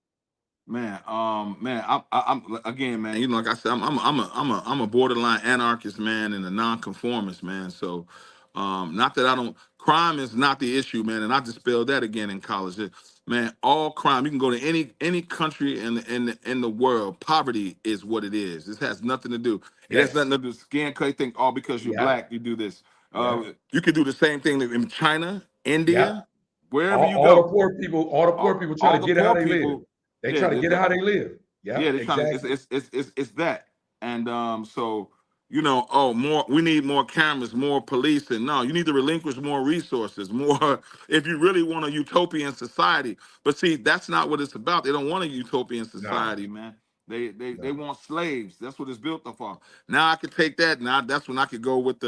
Man, I'm again, man. You know, like I said, I'm a borderline anarchist, man, and a nonconformist, man. So, not that I don't. Crime is not the issue, man, and I dispelled that again in college. Man, all crime. You can go to any country in the world. Poverty is what it is. This has nothing to do. It has nothing
yes.
to do with skin color. You think all because you're
Yep.
black, you do this.
Yep.
You could do the same thing in China,
Yep.
India, wherever you go.
All the poor people try to
All the
get it how
poor
they live.
people,
They
yeah,
try to get it how they live.
yeah,
Yep,
they're trying to.
exactly.
It's that, and so oh, more. We need more cameras, more police, and no, you need to relinquish more resources, more if you really want a utopian society. But see, that's not what it's about. They don't want a utopian
No.
society, man. They want slaves. That's what it's built up for. Now I could take that. Now that's when I could go with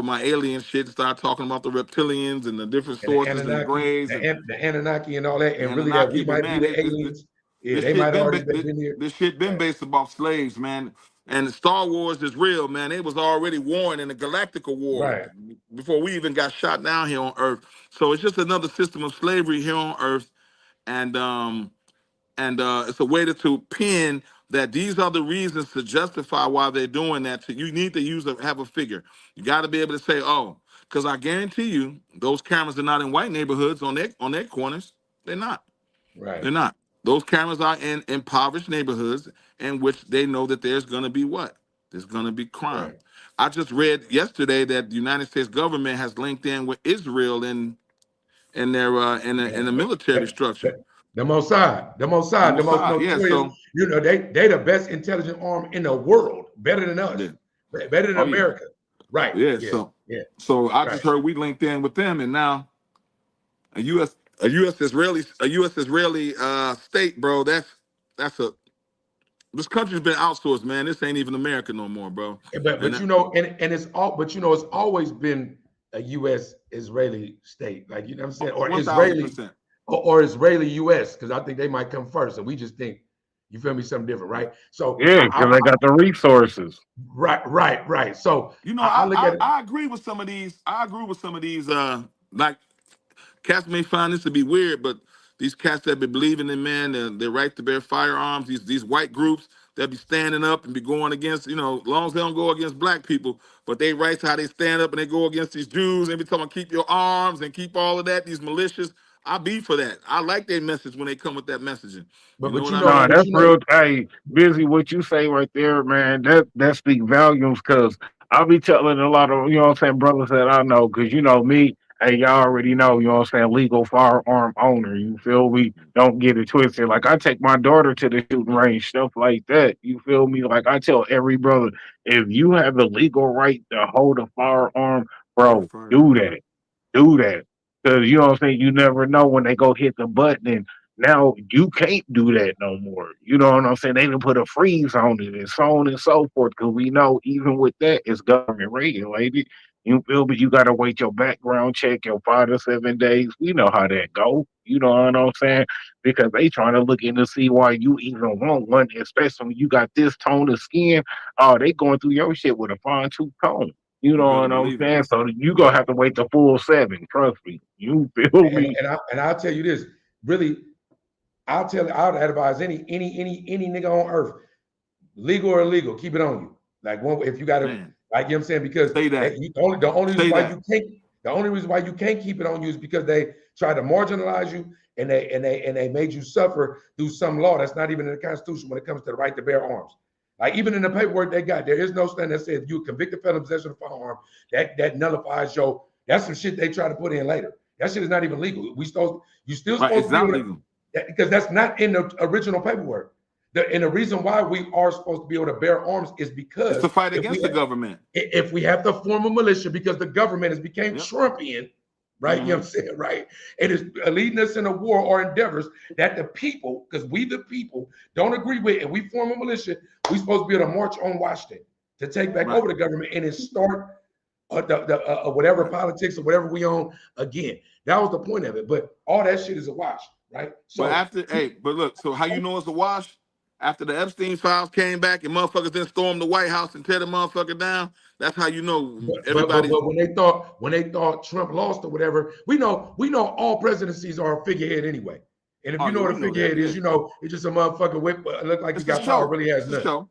my alien shit and start talking about the reptilians and the different
And the
sources and the
Anunnaki,
grays and
the Anunnaki and all that,
the
and really that
Anunnaki.
we
But
might be
man,
the aliens. Yeah,
this
they
shit
might
been
already been here.
this shit been
Right,
based about slaves, man. And Star Wars is real, man. They was already warring in the Galactical War
right,
before we even got shot down here on Earth. So it's just another system of slavery here on Earth, and it's a way to pin that these are the reasons to justify why they're doing that. So you need to have a figure. You got to be able to say, oh, because I guarantee you, those cameras are not in white neighborhoods on their corners. They're not.
right,
They're not. Those cameras are in impoverished neighborhoods in which they know that there's going to be what? There's going to be crime.
right.
I just read yesterday that the United States government has linked in with Israel in their in the military structure.
The Mossad,
The
the most
Mossad, yeah.
notorious.
So
You know, they the best intelligent arm in the world, better than us,
yeah.
better than
Oh yeah.
America. Right.
Yeah.
Yeah.
So
Yeah.
so I
Right.
just heard we linked in with them, and now a U.S. Israeli state, bro. That's a this country's been outsourced, man. This ain't even America no more, bro. And
But you know, and it's all, but you know, it's always been a U.S. Israeli state, like, you know what I'm saying, or
one thousand
Israeli
percent.
or Israeli U.S. because I think they might come first, and we just think, you feel me, something different, right? So
Yeah, because they got the resources.
right. So
You know,
I
I,
look
I
at it,
I agree with some of these. I agree with some of these. Like cats may find this to be weird, but these cats that be believing in man, their right to bear firearms. These white groups that be standing up and be going against, as long as they don't go against black people, but they rights how they stand up and they go against these Jews and be talking keep your arms and keep all of that. These militias, I be for that. I like their message when they come with that messaging. You know what I
Nah,
mean?
that's real. Hey, busy. What you say right there, man. That speak volumes. Cause I'll be telling a lot of what I'm saying brothers that I know. Cause you know me. Hey, y'all already know. What I'm saying legal firearm owner. You feel me? Don't get it twisted. Like I take my daughter to the shooting range, stuff like that. You feel me? Like I tell every brother, if you have the legal right to hold a firearm,
Hold a
bro, do
firearm.
that. Do that. Cause you know what I'm saying. You never know when they go hit the button and now you can't do that no more. You know what I'm saying? They didn't put a freeze on it and so on and so forth. Because we know even with that, it's government regulated. You feel me? You gotta wait your background check, your 5 to 7 days. We know how that go. You know what I'm saying? Because they trying to look in to see why you even want one, especially when you got this tone of skin. Oh, they going through your shit with a fine tooth comb. You
You
know
better
what I'm
believe it.
saying? So you gonna have to wait the full 7. Trust me. You feel me?
and I'll tell you this, really, I'll advise any nigga on earth, legal or illegal, keep it on you. Like one, if you got to,
Man,
like, you know what I'm saying, because
say that.
the
Say that.
only reason why you can't keep it on you is because they try to marginalize you and they made you suffer through some law that's not even in the Constitution when it comes to the right to bear arms. Like even in the paperwork they got, there is no stand that says you convicted felon in possession of a firearm that nullifies your. That's some shit they try to put in later. That shit is not even legal. You still
Right.
supposed
It's
to be able
not
to,
legal.
because that's not in the original paperwork. And the reason why we are supposed to be able to bear arms is
It's
because
to fight against the government.
if we have to form a militia because the government has became
Yep.
Trumpian, right? You know
Mm-hmm.
what I'm saying, right? It is leading us in a war or endeavors that the people, because we the people don't agree with, and we form a militia, we supposed to be able to march on Washington to take back
Right.
over the government and then start whatever
Right.
politics or whatever we own again. That was the point of it. But all that shit is a wash, right?
But
So,
but look, so how you know it's a wash? After the Epstein files came back and motherfuckers then stormed the White House and tear the motherfucker down, that's how you know everybody's
but when they thought Trump lost or whatever, we know all presidencies are a figurehead anyway. And if
oh
you
yeah,
know what
we
a
know that.
figurehead is,
Yeah.
you know it's just a motherfucker whip look like he
It's a
got power,
show.
really has
It's a
none.
show.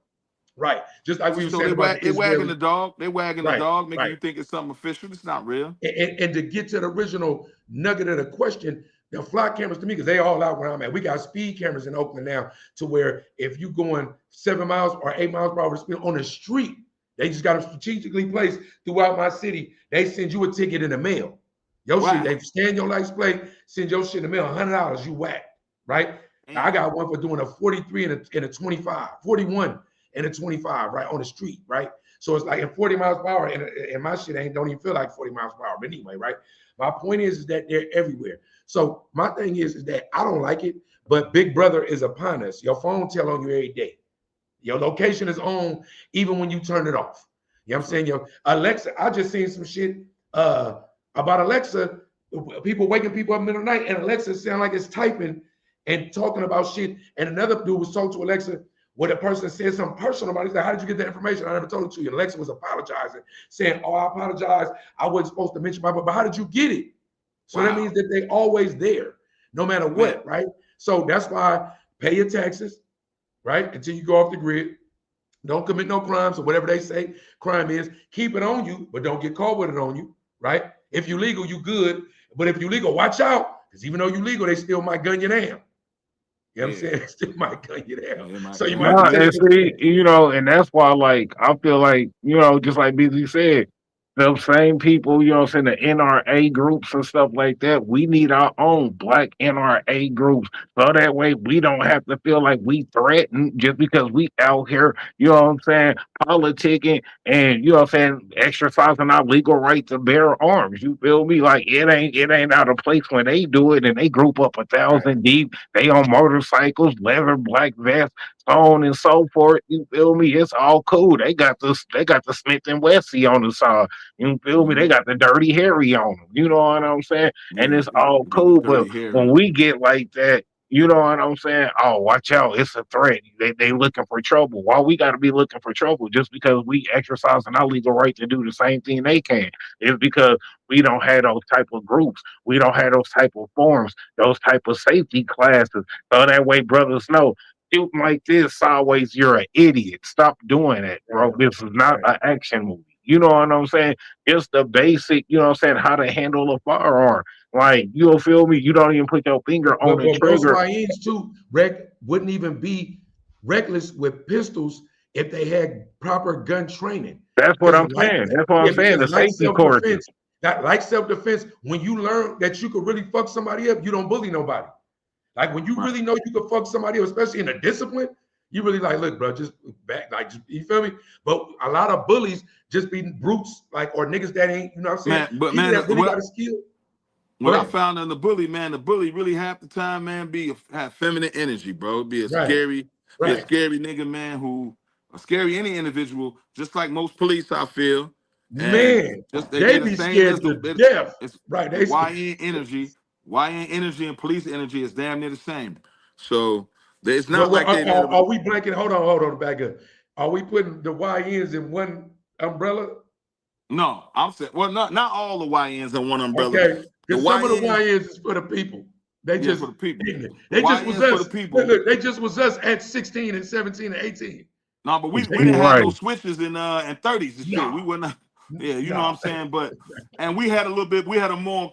Right. Just like
It's a
we were
show.
saying about the
They wagging
Israeli.
the dog. They wagging the
Right,
dog, making
right.
you think it's something official. It's not real.
And to get to the original nugget of the question, the fly cameras to me, because they all out where I'm at. We got speed cameras in Oakland now to where if you going 7 miles or 8 miles per hour speed on the street, they just got them strategically placed throughout my city. They send you a ticket in the mail. Your shit,
Why?
they scan your license plate, send your shit in the mail, $100, you whack, right? Now, I
Damn.
got one for doing a 43 and a 25, 41 and a 25, right, on the street, right? So it's like in 40 miles per hour, and my shit don't even feel like 40 miles per hour. But anyway, right? My point is that they're everywhere. So my thing is that I don't like it, but Big Brother is upon us. Your phone tell on you every day. Your location is on even when you turn it off. You know what I'm saying? Yo, Alexa, I just seen some shit about Alexa, people waking people up in the middle of the night, and Alexa sound like it's typing and talking about shit. And another dude was talking to Alexa where the person said something personal about it. He said, how did you get that information? I never told it to you. And Alexa was apologizing, saying, oh, I apologize. I wasn't supposed to mention my, but how did you get it? So that means that they always there, no matter what, right? So that's why pay your taxes, right? Until you go off the grid. Don't commit no crimes or whatever they say crime is. Keep it on you, but don't get caught with it on you, right? If you legal, you good. But if you legal, watch out. Because even though you legal, they still might gun you down. You know what I'm saying? They still might gun you down. So you might have to take
see, and that's why, like, I feel like, just like Bizzy said, the same people, what I'm saying, the NRA groups and stuff like that, we need our own black NRA groups. So that way we don't have to feel like we threatened just because we out here, politicking and, exercising our legal right to bear arms. You feel me? Like it ain't out of place when they do it and they group up 1,000 deep. They on motorcycles, leather black vests, so on and so forth. You feel me? It's all cool. They got the Smith and Wessie on the side. You feel me? They got the Dirty Harry on them. You know what I'm saying? And it's all cool. But when we get like that, you know what I'm saying? Oh, watch out. It's a threat. They looking for trouble. Why we got to be looking for trouble? Just because we exercising our legal right to do the same thing they can. It's because we don't have those type of groups. We don't have those type of forms, those type of safety classes. So that way brothers know, shooting like this sideways, you're an idiot. Stop doing it, bro. This is not an action movie. You know what I'm saying? It's the basic, how to handle a firearm. Like, you feel me? You don't even put your finger on the
most
trigger.
YNs too, Reck, wouldn't even be reckless with pistols if they had proper gun training.
That's what I'm saying. That's what I'm saying. The safety courses.
Like self-defense, when you learn that you could really fuck somebody up, you don't bully nobody. Like when you really know you could fuck somebody up, especially in a discipline, you really like, look, bro, just back, like, you feel me? But a lot of bullies just be brutes, like, or niggas that ain't, you know what I'm saying?
But
people that really got a skill.
What I found in the bully, man, the bully really half the time, man, have feminine energy, bro. Be a scary nigga, man, a scary any individual, just like most police, I feel.
Man, they be scared to death. Right.
They YN energy and police energy is damn near the same. So it's not like they
are we blanking? Hold on, back up. Are we putting the YNs in one umbrella?
No, I'm saying, well, not all the YNs in one umbrella.
Okay, because some of the YNs is for the people. They just
for the people.
They just was us. Look, they just was us at 16 and 17 and 18.
No, but we didn't have no switches in 30s and shit. We were not. Yeah, you know what I'm saying, but and we had a more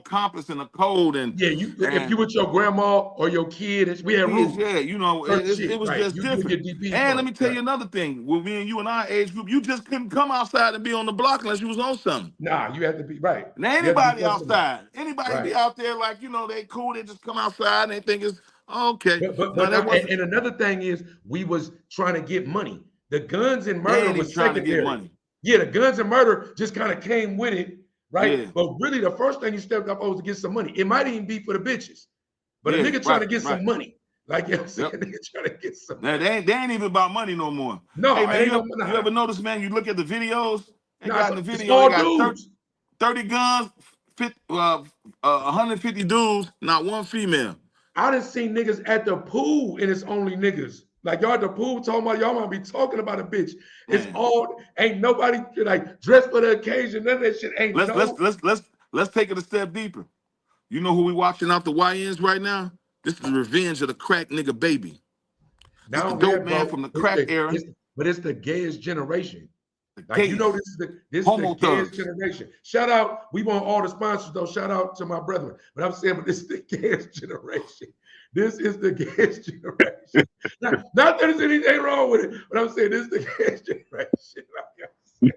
compass and a code and
if you with your grandma or your kid, we had rules.
Yeah, it was just different. And let me tell you another thing. When me and you and our age group, you just couldn't come outside and be on the block unless you was on something.
Nah, you have to be right.
Now anybody outside, be out there like they cool. They just come outside and they think it's okay.
And another thing is we was trying to get money. The guns and murder was
trying
secondary.
to get money.
Yeah, the guns and murder just kind of came with it, right?
Yeah.
But really, the first thing you stepped up was to get some money. It might even be for the bitches, but a nigga trying to get some money. Like, you know what I'm saying? Nigga trying to get some money.
Now, they ain't even about money no more.
No,
hey, man,
you
ever notice, man, you look at the videos, they got in the video,
all
they got 30 guns, 150 dudes, not one female.
I done seen niggas at the pool and it's only niggas. Like y'all at the pool talking about, y'all might be talking about a bitch. It's ain't nobody like dressed for the occasion. None of that shit ain't.
Let's take it a step deeper. You know who we watching out the YNs right now? This is the revenge of the crack nigga baby. This the dope man from the crack era.
But it's the gayest generation. Like, you know, this is the gayest generation. Shout out, we want all the sponsors though. Shout out to my brethren. But I'm saying, but this is the gayest generation. This is the gayest generation. Not that there's anything wrong with it, but I'm saying this is the gayest generation. You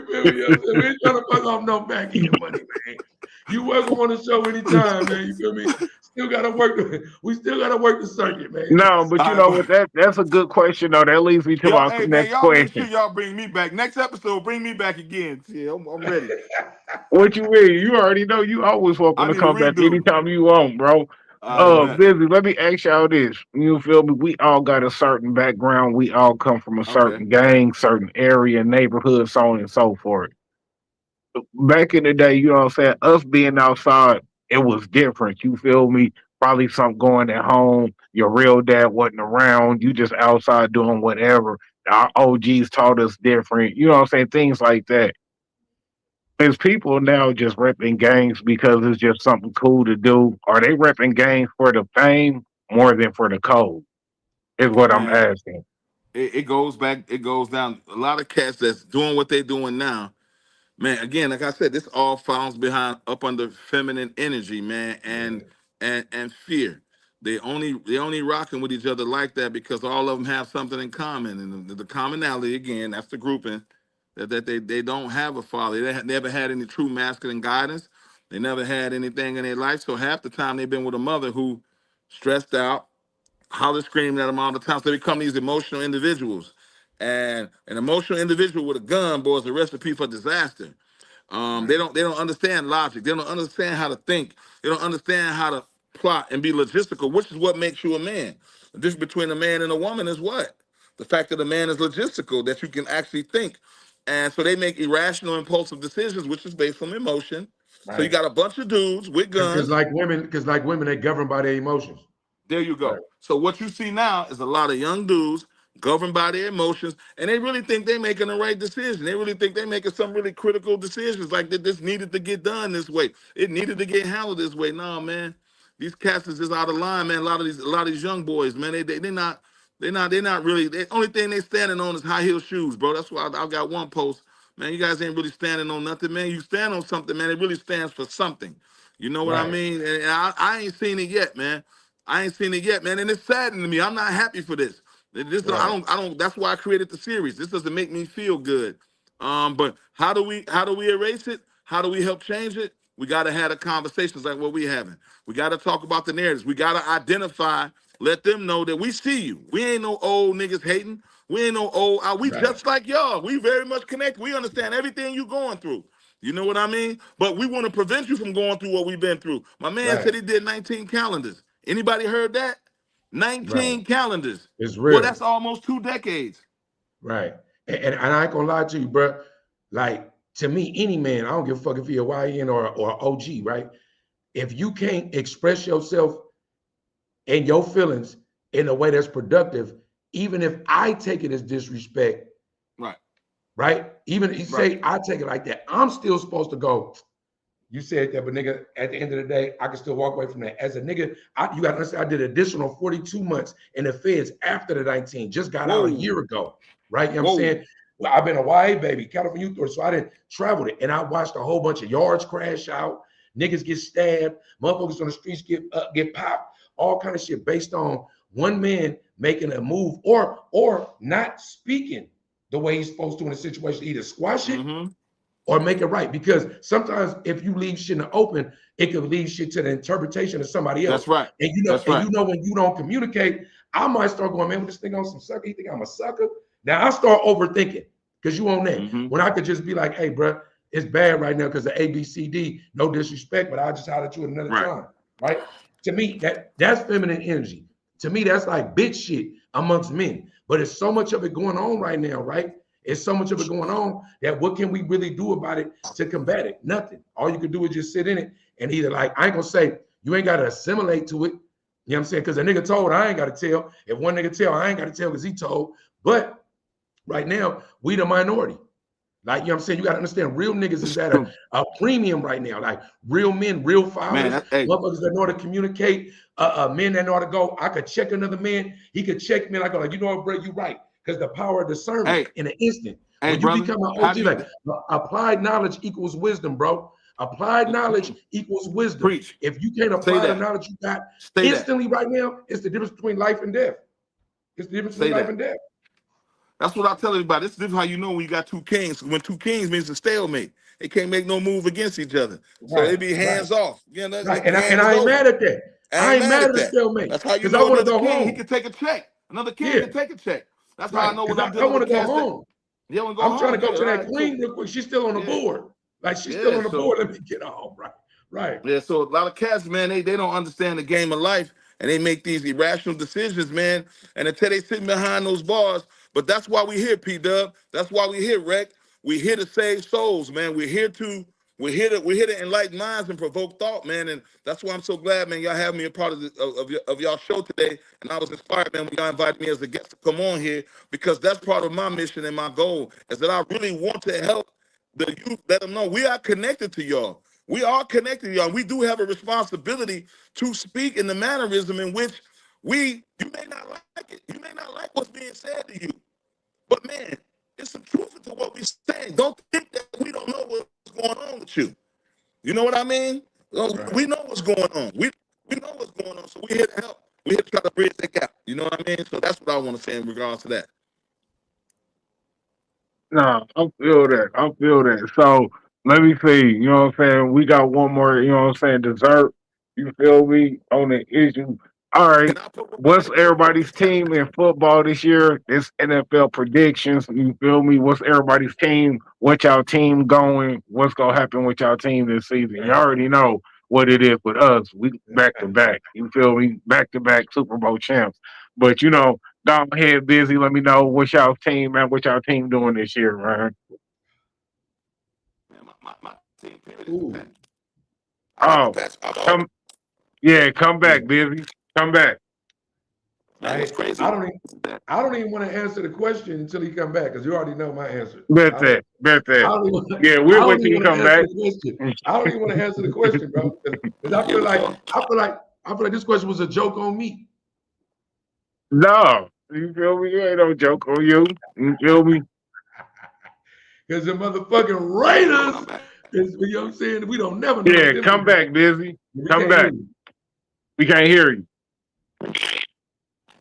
feel me? We ain't trying to fuck off no back end money, man. You welcome on the show anytime, man. You feel me? still gotta work. We still gotta work the circuit, man.
No, but you
All right,
know
well,
what? That's a good question though. That leads me to
y'all,
my
hey man,
next
y'all make sure
question.
y'all bring me back. Next episode, bring me back again. Yeah, I'm ready.
What you mean? You already know you always welcome
I
to
need a
come back
redo.
anytime you want, bro.
All right, bet.
Busy. Let me ask y'all this. You feel me? We all got a certain background. We all come from a
Okay.
certain gang, certain area, neighborhood, so on and so forth. Back in the day, you know what I'm saying? Us being outside, it was different. You feel me? Probably something going at home. Your real dad wasn't around. You just outside doing whatever. Our OGs taught us different. You know what I'm saying? Things like that. Is people now just repping gangs because it's just something cool to do? Are they repping gangs for the fame more than for the code? Is what I'm
Man,
asking.
it goes back. It goes down. A lot of cats that's doing what they're doing now. Man, again, like I said, this all falls behind up under feminine energy, man,
Yeah,
and fear. They only rocking with each other like that because all of them have something in common, and the commonality again, that's the grouping that they don't have a father. Never had any true masculine guidance. They never had anything in their life. So half the time they've been with a mother who stressed out, holler screaming at them all the time. So they become these emotional individuals. And an emotional individual with a gun, boy, is a recipe for disaster.
right,
They don't understand logic. They don't understand how to think. They don't understand how to plot and be logistical, which is what makes you a man. The difference between a man and a woman is what? The fact that a man is logistical, that you can actually think. And so they make irrational, impulsive decisions, which is based on emotion. So you
right.
got a bunch of dudes with
Because
guns.
like women, they governed by their emotions.
There you
Right,
go. So what you see now is a lot of young dudes governed by their emotions, and they really think they're making the right decision. They really think they're making some really critical decisions, like that this needed to get done this way. It needed to get handled this way. No, man, these cats is just out of line, man. A lot of these young boys, man, they're not really. The only thing they standing on is high heel shoes, bro. That's why I've got one post. Man, you guys ain't really standing on nothing, man. You stand on something, man. It really stands for something. You know what I
right,
mean? And I ain't seen it yet, man. I ain't seen it yet, man, and it's saddening to me. I'm not happy for this. This I
right,
don't I don't. That's why I created the series. This doesn't make me feel good. But how do we erase it? How do we help change it? We gotta have the conversations like what we having. We gotta talk about the narratives. We gotta identify. Let them know that we see you. We ain't no old niggas hating. We ain't no old. We
right,
just like y'all. We very much connect. We understand everything you going through. You know what I mean? But we want to prevent you from going through what we've been through. My man
right,
said he did 19 calendars. Anybody heard that?
right.
19 calendars.
It's
Boy,
real.
that's almost 2 decades.
Right. And I ain't gonna lie to you, bro. Like to me, any man, I don't give a fuck if you're a YN or OG, right? If you can't express yourself and your feelings in a way that's productive, even if I take it as disrespect,
Right,
right? Even if you
right.
say I take it like that, I'm still supposed to go. You said that, but nigga, at the end of the day, I can still walk away from that. As a nigga, you got to understand, I did additional 42 months in the feds after the 19, just got out a
Whoa,
year ago, right? You know what I'm
whoa.
saying? Well, I've been a YA baby, California Youth Authority, so I didn't travel it. And I watched a whole bunch of yards crash out, niggas get stabbed, motherfuckers on the streets get popped, all kind of shit based on one man making a move or not speaking the way he's supposed to in a situation, either squash it
Mm-hmm.
or make it right. Because sometimes if you leave shit in the open, it could lead shit to the interpretation of somebody else.
That's right. That's
And
right.
you know when you don't communicate, I might start going, man, with this thing on some sucker. You think I'm a sucker? Now I start overthinking because you on that.
Mm-hmm.
When I could just be like, hey, bro, it's bad right now because of ABCD, no disrespect, but I just holler at you at another
Right.
time. Right? To me, that's feminine energy. To me, that's like bitch shit amongst men. But it's so much of it going on right now, right? It's so much of it going on that what can we really do about it to combat it? Nothing. All you can do is just sit in it and either like, I ain't gonna say you ain't gotta assimilate to it. You know what I'm saying? Because a nigga told, I ain't gotta tell. If one nigga tell, I ain't gotta tell because he told. But right now, we the minority. Like, you know what I'm saying? You got to understand, real niggas is at a premium right now. Like, real men, real
Man,
fathers,
hey,
motherfuckers that know how to communicate, men that know how to go. I could check another man. He could check me. And I go, like, you know what, bro, you right. Because the power of discernment
hey,
in an instant.
hey,
When you
brother.
become an
How
OG,
do you
like, applied knowledge equals wisdom, bro. Applied knowledge
mm,
equals wisdom.
preach?
If you can't
Say
apply the
that.
knowledge you got
Say that.
instantly right now, it's the difference between life and death. It's the difference between
Say
life
that.
and death.
That's what I tell everybody. This is how you know when you got two kings. When two kings means a stalemate. They can't make no move against each other. So they
Right,
be
right.
hands off. You know,
Right.
the
And
game is
I ain't
over.
mad at that.
I
I
ain't
ain't
mad
mad
at
at a
that.
stalemate
That's how you
because I
know
want to
another
go
king, he
home.
can take a check. Another king
Yeah,
can take a check. That's how I
right.
know when
Because
I'm
I
dealing with
want to go
cats that
home.
yeah, want to go
I'm trying to
home.
go
Yeah,
to
all
that
right, cool.
queen real quick. She's still on the
Yeah,
board. Like she's still
yeah.
on the
So
board. Let me get home. Right. Right.
yeah, so a lot of cats, man, they don't understand the game of life and they make these irrational decisions, man. And until they sitting behind those bars, but that's why we here, P Dub. That's why we here, Reck. We here to save souls, man. We're here to enlighten minds and provoke thought, man. And that's why I'm so glad, man. Y'all have me a part of y'all show today. And I was inspired, man, when y'all invited me as a guest to come on here because that's part of my mission and my goal is that I really want to help the youth, let them know we are connected to y'all. We are connected to y'all. We do have a responsibility to speak in the mannerism in which you may not like it. You may not like what's being said to you. But man, there's some truth to what we're saying. Don't think that we don't know what's going on with you. You know what I mean?
Right.
We know what's going on. We know what's going on. So we're here to help. We're here to try to bridge that gap. You know what I mean? So that's what I want to say in regards to that.
Nah, I feel that. I feel that. So let me see. You know what I'm saying? We got one more. You know what I'm saying? Dessert. You feel me on the issue? All right.
Can I put
What's everybody's team in football this year? It's NFL predictions. You feel me? What's everybody's team? What y'all team going? What's gonna happen with y'all team this season? You already know what it is with us. We back to back. You feel me? Back to back Super Bowl champs. But you know, go ahead, busy. Let me know what y'all team, man. What y'all team doing this year, man?
Man, my team period is
Ooh.
packed. I got my
Oh,
patch.
come, yeah, come back, busy. Come back.
Man, what's
I
crazy?
don't even I don't even want to answer the question until he come back because you already know my answer.
Bet that. Bet
I
that.
don't even wanna,
Yeah,
I
we'll
don't
wait
even
till you
want to
come
answer
back.
the question. I don't even want to answer the question, bro. Because I
Yeah,
feel
for
like
sure.
this question was a joke on me.
No, you feel me? You ain't no joke on you. You feel me?
Because the motherfucking Raiders, is, you know what I'm saying? We don't never know what
Yeah,
them
come
niggas.
back, busy.
We
Come
can't hear
back.
you.
We can't hear you.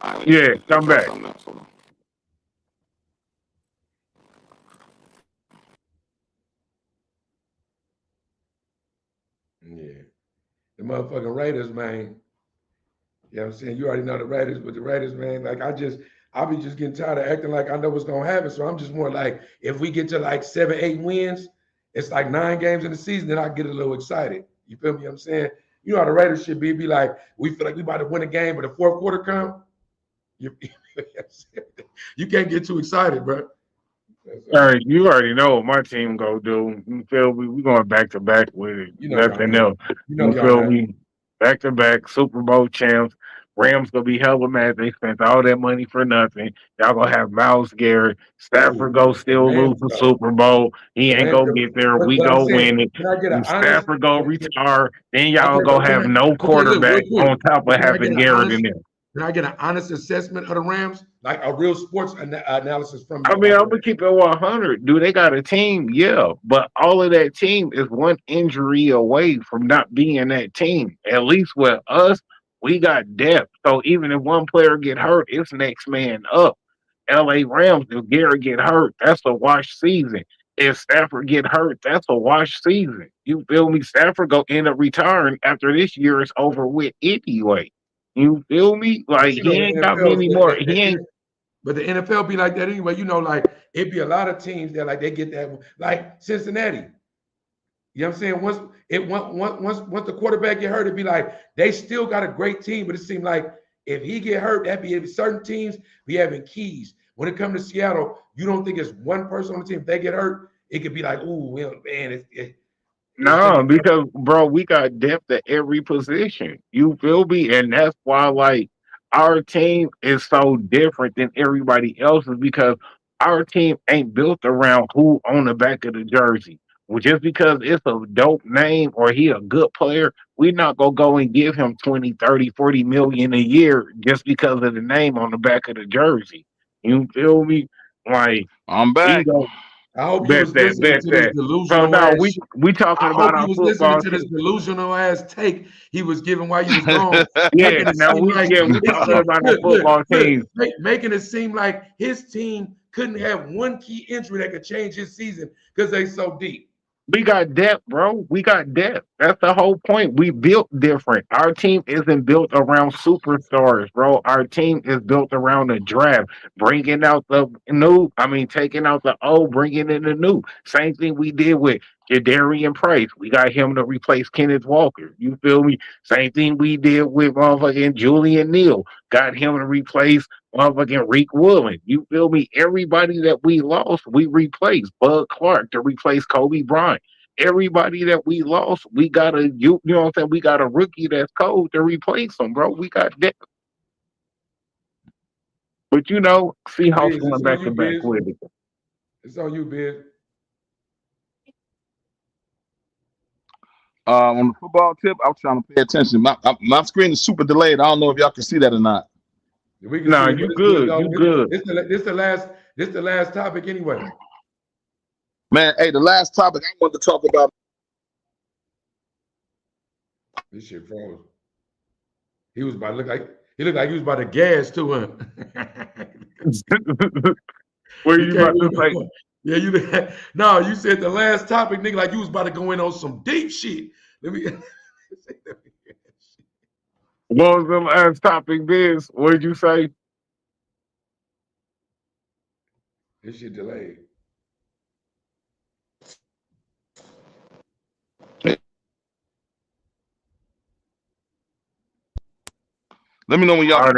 All right,
Yeah,
let me
come
try
back.
something else. Hold on.
Yeah. The motherfucking Raiders, man. You know what I'm saying? You already know the Raiders, but the Raiders, man, like I'll be just getting tired of acting like I know what's gonna happen. So I'm just more like, if we get to like 7, 8 wins, it's like 9 games in the season, then I get a little excited. You feel me? I'm saying, you know how the Raiders should be like, we feel like we about to win a game, but the fourth quarter come, you, you can't get too excited, bro.
All
So,
right, you already know what my team go do. You feel me? We going back to back with it.
you know y'all
Nothing
not.
else.
You know
You
y'all
feel
not.
me? Back to back Super Bowl champs. Rams gonna be hella mad they spent all that money for nothing. Y'all gonna have Miles Garrett.
Ooh,
Stafford go
the
still lose
Rams
the
though.
Super Bowl. He
The
ain't
Rams,
gonna get there. We
but I'm
go
saying,
win it.
can I get an
And
honest?
Stafford go retire. Then y'all
Okay,
go
but
have no
okay, look, real
quarterback
quick.
on top of
But
having Garrett in there.
can I get an honest assessment of the Rams? Like a real sports analysis from
I
you
mean,
about the
I'm gonna
Rams.
keep it 100. Do they got a team? Yeah, but all of that team is one injury away from not being that team. At least with us, we got depth. So even if one player get hurt, it's next man up. L.A. Rams, if Garrett get hurt, that's a wash season. If Stafford get hurt, that's a wash season. You feel me? Stafford go end up retiring after this year is over with anyway. You feel me?
But
Like
you know
he
the
ain't got
NFL,
many more. He ain't.
but the NFL be like that anyway. You know, like it be a lot of teams that like they get that, like Cincinnati. You know what I'm saying? Once the quarterback get hurt, it'd be like they still got a great team, but it seemed like if he get hurt, that be certain teams be having keys. When it comes to Seattle, you don't think it's one person on the team. If they get hurt, it could be like, ooh, well, man, it's
No,
looking.
because bro, we got depth at every position. You feel me? And that's why like our team is so different than everybody else's because our team ain't built around who on the back of the jersey. Well, just because it's a dope name or he a good player, we not gonna go and give him 20, 30, 40 million a year just because of the name on the back of the jersey. You feel me? Like
I'm
we
back.
go
I hope you
bet
was
that,
listening
bet
to this
that. So
delusional
no,
ass.
we talking
I hope
about
you
our
was listening
football
to this
team.
delusional ass take he was giving while you was gone,
Yeah,
making it
now
seem
we
like
yeah, we
it's
talking about our
look,
football team.
making it seem like his team couldn't have one key injury that could change his season because they so deep.
We got depth, bro. We got depth. That's the whole point. We built different. Our team isn't built around superstars, bro. Our team is built around a draft, bringing out the new. I mean, taking out the old, bringing in the new. Same thing we did with Jadarian Price. We got him to replace Kenneth Walker. You feel me? Same thing we did with motherfucking Julian Neal. Got him to replace motherfucking Reek Woolen. You feel me? Everybody that we lost, we replaced. Bud Clark to replace Kobe Bryant. Everybody that we lost, we got you know what I'm saying? We got a rookie that's cold to replace him, bro. We got that. But you know, Seahawks
Biz,
going
it's on
back
you,
to back
Biz.
with it.
It's on you, Biz.
On the football tip, I was trying to pay attention. My screen is super delayed. I don't know if y'all can see that or not.
We can
Nah,
see it, but
you
it's good,
good. You
dog.
good.
This the last topic anyway.
Man, hey, the last topic I wanted to talk about.
This shit froze. He was about to look like he was about to gas too, huh?
Where
He
you
can't
about to
move no
say?
more. Yeah, no, you said the last topic, nigga, like you was about to go in on some deep shit. Let me
What was the last topic, Biz? What did you say?
this shit delayed.
Let me know when y'all.
Oh,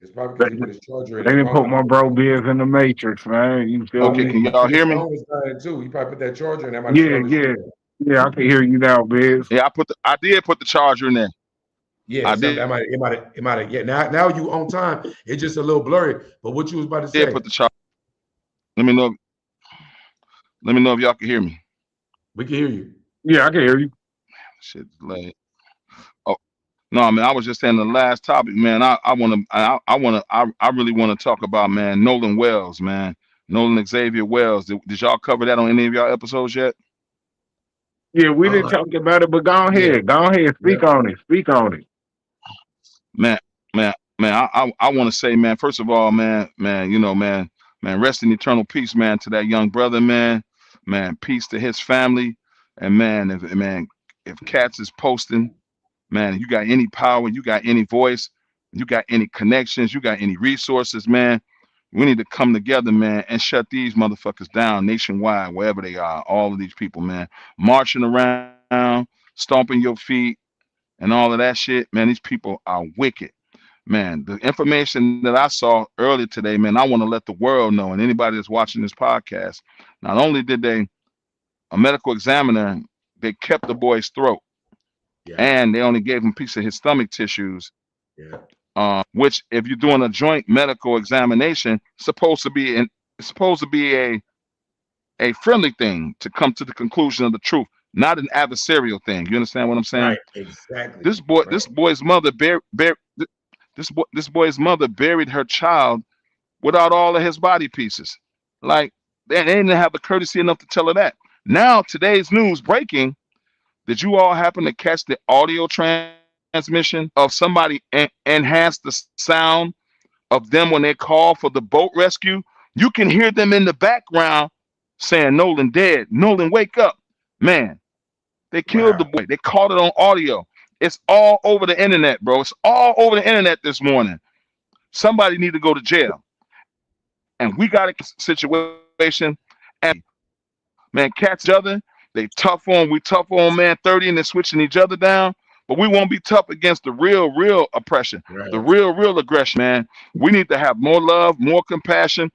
It's probably
they
because he put his charger in
they
his
didn't put
phone.
my bro Biz in the Matrix, man. You feel
Okay,
me?
can y'all
His
hear me?
phone was dying too. He probably put that charger in. That might have
Yeah,
slowed his
yeah.
shit down.
Yeah, I can hear you now, Biz.
Yeah, I did put the charger in there.
Yeah,
I
some
did
that might have. Yeah, now you on time. It's just a little blurry. But what you was about to say?
put the charger. Let me know. Let me know if y'all can hear me.
We can hear you.
Yeah, I can hear you.
Shit delayed. Oh no, man. I was just saying the last topic, man. I really want to talk about, man, Nolan Wells, man. Nolan Xavier Wells. Did y'all cover that on any of y'all episodes yet?
Yeah, we didn't
Uh,
talk about it, but go
yeah,
ahead. Go ahead.
yeah,
Speak on it. Speak on it.
Man, man. I want to say, man. First of all, man. You know, man. Rest in eternal peace, man, to that young brother, man. Man, peace to his family, and if Cats is posting, man, you got any power, you got any voice, you got any connections, you got any resources, man. We need to come together, man, and shut these motherfuckers down nationwide, wherever they are. All of these people, man, marching around, stomping your feet, and all of that shit, man. These people are wicked, man. The information that I saw earlier today, man, I want to let the world know, and anybody that's watching this podcast, not only did a medical examiner, they kept the boy's throat,
yeah,
and they only gave him a piece of his stomach tissues,
yeah.
which, if you're doing a joint medical examination, supposed to be a friendly thing to come to the conclusion of the truth, not an adversarial thing. You understand what I'm saying?
Right, exactly.
This boy,
Right,
this boy's mother this boy's mother buried her child without all of his body pieces. Like, they didn't have the courtesy enough to tell her that. Now, today's news breaking. Did you all happen to catch the audio transmission of somebody enhance the sound of them when they call for the boat rescue? You can hear them in the background saying, Nolan dead. Nolan, wake up. Man, they killed the
wow.
boy. They caught it on audio. It's all over the internet, bro. It's all over the internet this morning. Somebody need to go to jail. And we got a situation. Man, cats each other. They tough on, we tough on, man, 30, and they're switching each other down. But we won't be tough against the real oppression, the
Right.
real aggression, man. We need to have more love, more compassion,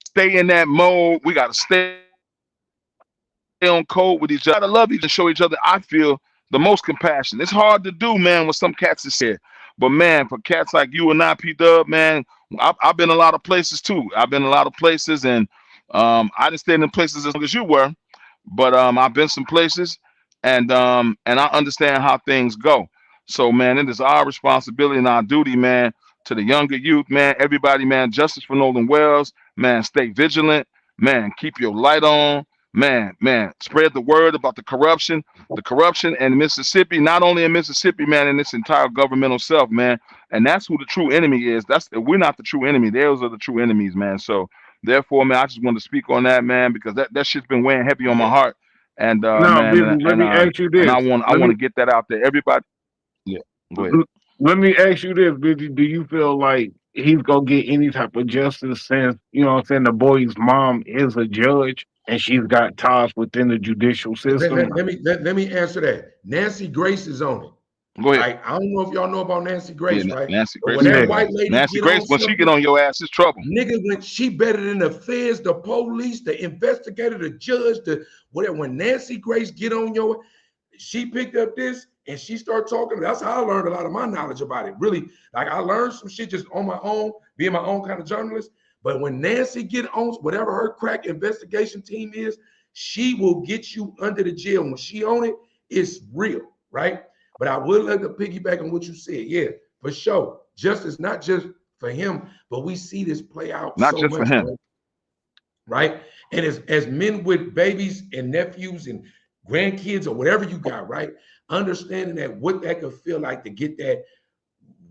stay in that mode. We got to stay on code with each other. We got to love each other and show each other, I feel, the most compassion. It's hard to do, man, when some cats is scared. But man, for cats like you and I, P-Dub, man, I've been a lot of places too. I've been a lot of places, and I didn't stay in places as long as you were, but I've been some places, and I understand how things go. So man, it is our responsibility and our duty, man, to the younger youth, man, everybody, man, justice for Nolan Wells, man, stay vigilant, man, keep your light on, man, spread the word about the corruption in Mississippi, not only in Mississippi, man, in this entire governmental self, man, and that's who the true enemy is. We're not the true enemy; those are the true enemies, man. So
Therefore, man, I just wanted to speak on that, man, because that shit's been weighing heavy on my heart. And
Now,
man,
Busy, let me ask you
and
this.
I
Let
want
me
to get that out there. Everybody, yeah, go ahead.
let me ask you this, Busy. Do you feel like he's gonna get any type of justice since you know what I'm saying the boy's mom is a judge and she's got ties within the judicial system?
Let me answer that. Nancy Grace is on it,
Go ahead.
right? I don't know if y'all know about Nancy
Yeah,
Grace, right?
Nancy
But
Grace
when
is
Yeah.
that
on
white
it.
lady
Nancy
get
Grace,
on
when she get
something,
on your ass, it's trouble.
nigga, when she better than the feds, the police, the investigator, the judge, the whatever. When Nancy Grace get on your, she picked up this and she started talking. That's how I learned a lot of my knowledge about it. Really, like I learned some shit just on my own, being my own kind of journalist. But when Nancy get on whatever her crack investigation team is, she will get you under the jail. When she on it, it's real, right? But I would like to piggyback on what you said. Yeah, for sure. Justice not just for him, but we see this play out
Not
so
just for
much,
him.
bro, right? And as men with babies and nephews and grandkids or whatever you got, right? Understanding that what that could feel like to get that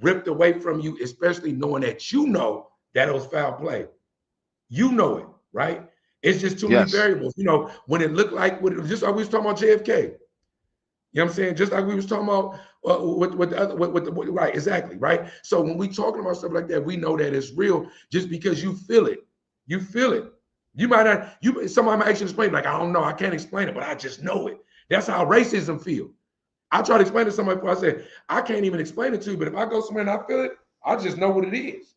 ripped away from you, especially knowing that you know that it was foul play. You know it, right? It's just too many
Yes.
variables. You know, when it looked like, just like we was talking about JFK, you know what I'm saying? Just like we was talking about with the other, right, exactly, right? So when we talking about stuff like that, we know that it's real just because you feel it. You feel it. You might not, somebody might actually explain, like, I don't know, I can't explain it, but I just know it. That's how racism feel. I try to explain to somebody before I said, I can't even explain it to you, but if I go somewhere and I feel it, I just know what it is.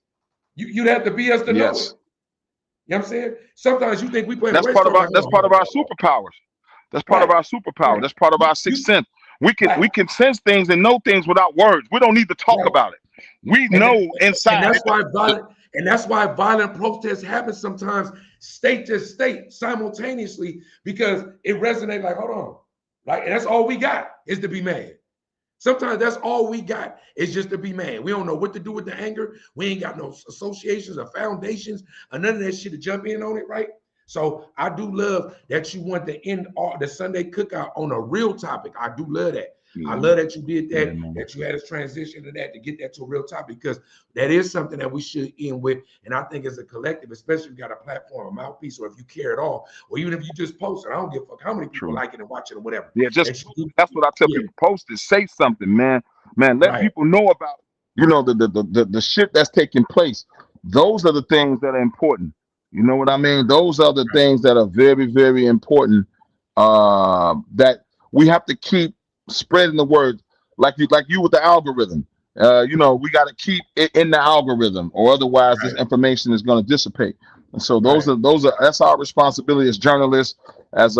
You'd have to be us to know it.
Yes.
You know what I'm saying? Sometimes you think we playing a
That's
race
part of
car,
our
like,
that's
oh,
part
hell
of our
no.
superpowers. That's part of
Right,
our superpower.
right.
That's part of our sixth
You,
sense.
right,
We can sense things and know things without words. We don't need to talk
right.
about it. We
And
know
and
inside.
that's why violent protests happen sometimes state to state simultaneously because it resonates like, hold on, right? And that's all we got is to be mad. Sometimes that's all we got is just to be mad. We don't know what to do with the anger. We ain't got no associations or foundations or none of that shit to jump in on it, right? So I do love that you want to end all the Sunday cookout on a real topic. I do love that. I
Yeah,
love that you did
yeah,
that,
man.
that you had a transition to that to get that to a real topic because that is something that we should end with. And I think as a collective, especially if you got a platform, a mouthpiece, or if you care at all, or even if you just post it, I don't give a fuck how many people
True.
like it and watch it or whatever.
Yeah, just
That you do,
that's what I tell
yeah,
people. Post it, say something, man. Man, let
right,
people know about the shit that's taking place. Those are the things that are important. You know what I mean? Those are the
right,
things that are very, very important. That we have to keep spreading the word, like you with the algorithm. We got to keep it in the algorithm, or otherwise this
right,
information is going to dissipate. And so
right.
those are that's our responsibility as journalists, as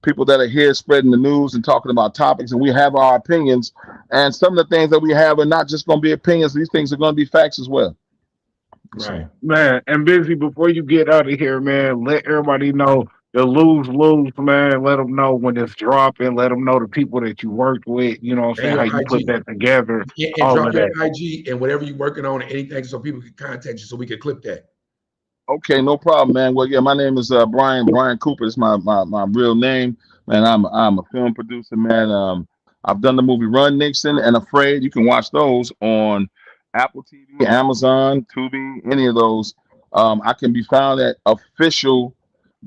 people that are here spreading the news and talking about topics, and we have our opinions. And some of the things that we have are not just going to be opinions; these things are going to be facts as well.
Right.
So,
Man, and Busy, before you get out of here, man, let everybody know the lose, man. Let them know when it's dropping. Let them know the people that you worked with, you know what I'm
And
saying, how
your
you put
IG.
that together,
Yeah, and
all
drop
of
your
that.
IG and whatever you're working on, anything so people can contact you so we can clip that.
okay, no problem, man. Well, yeah, my name is Brian Cooper. It's my real name, man. I'm a film producer, man. I've done the movie Run Nixon and Afraid. You can watch those on Apple TV, Amazon, Tubi, any of those. I can be found at official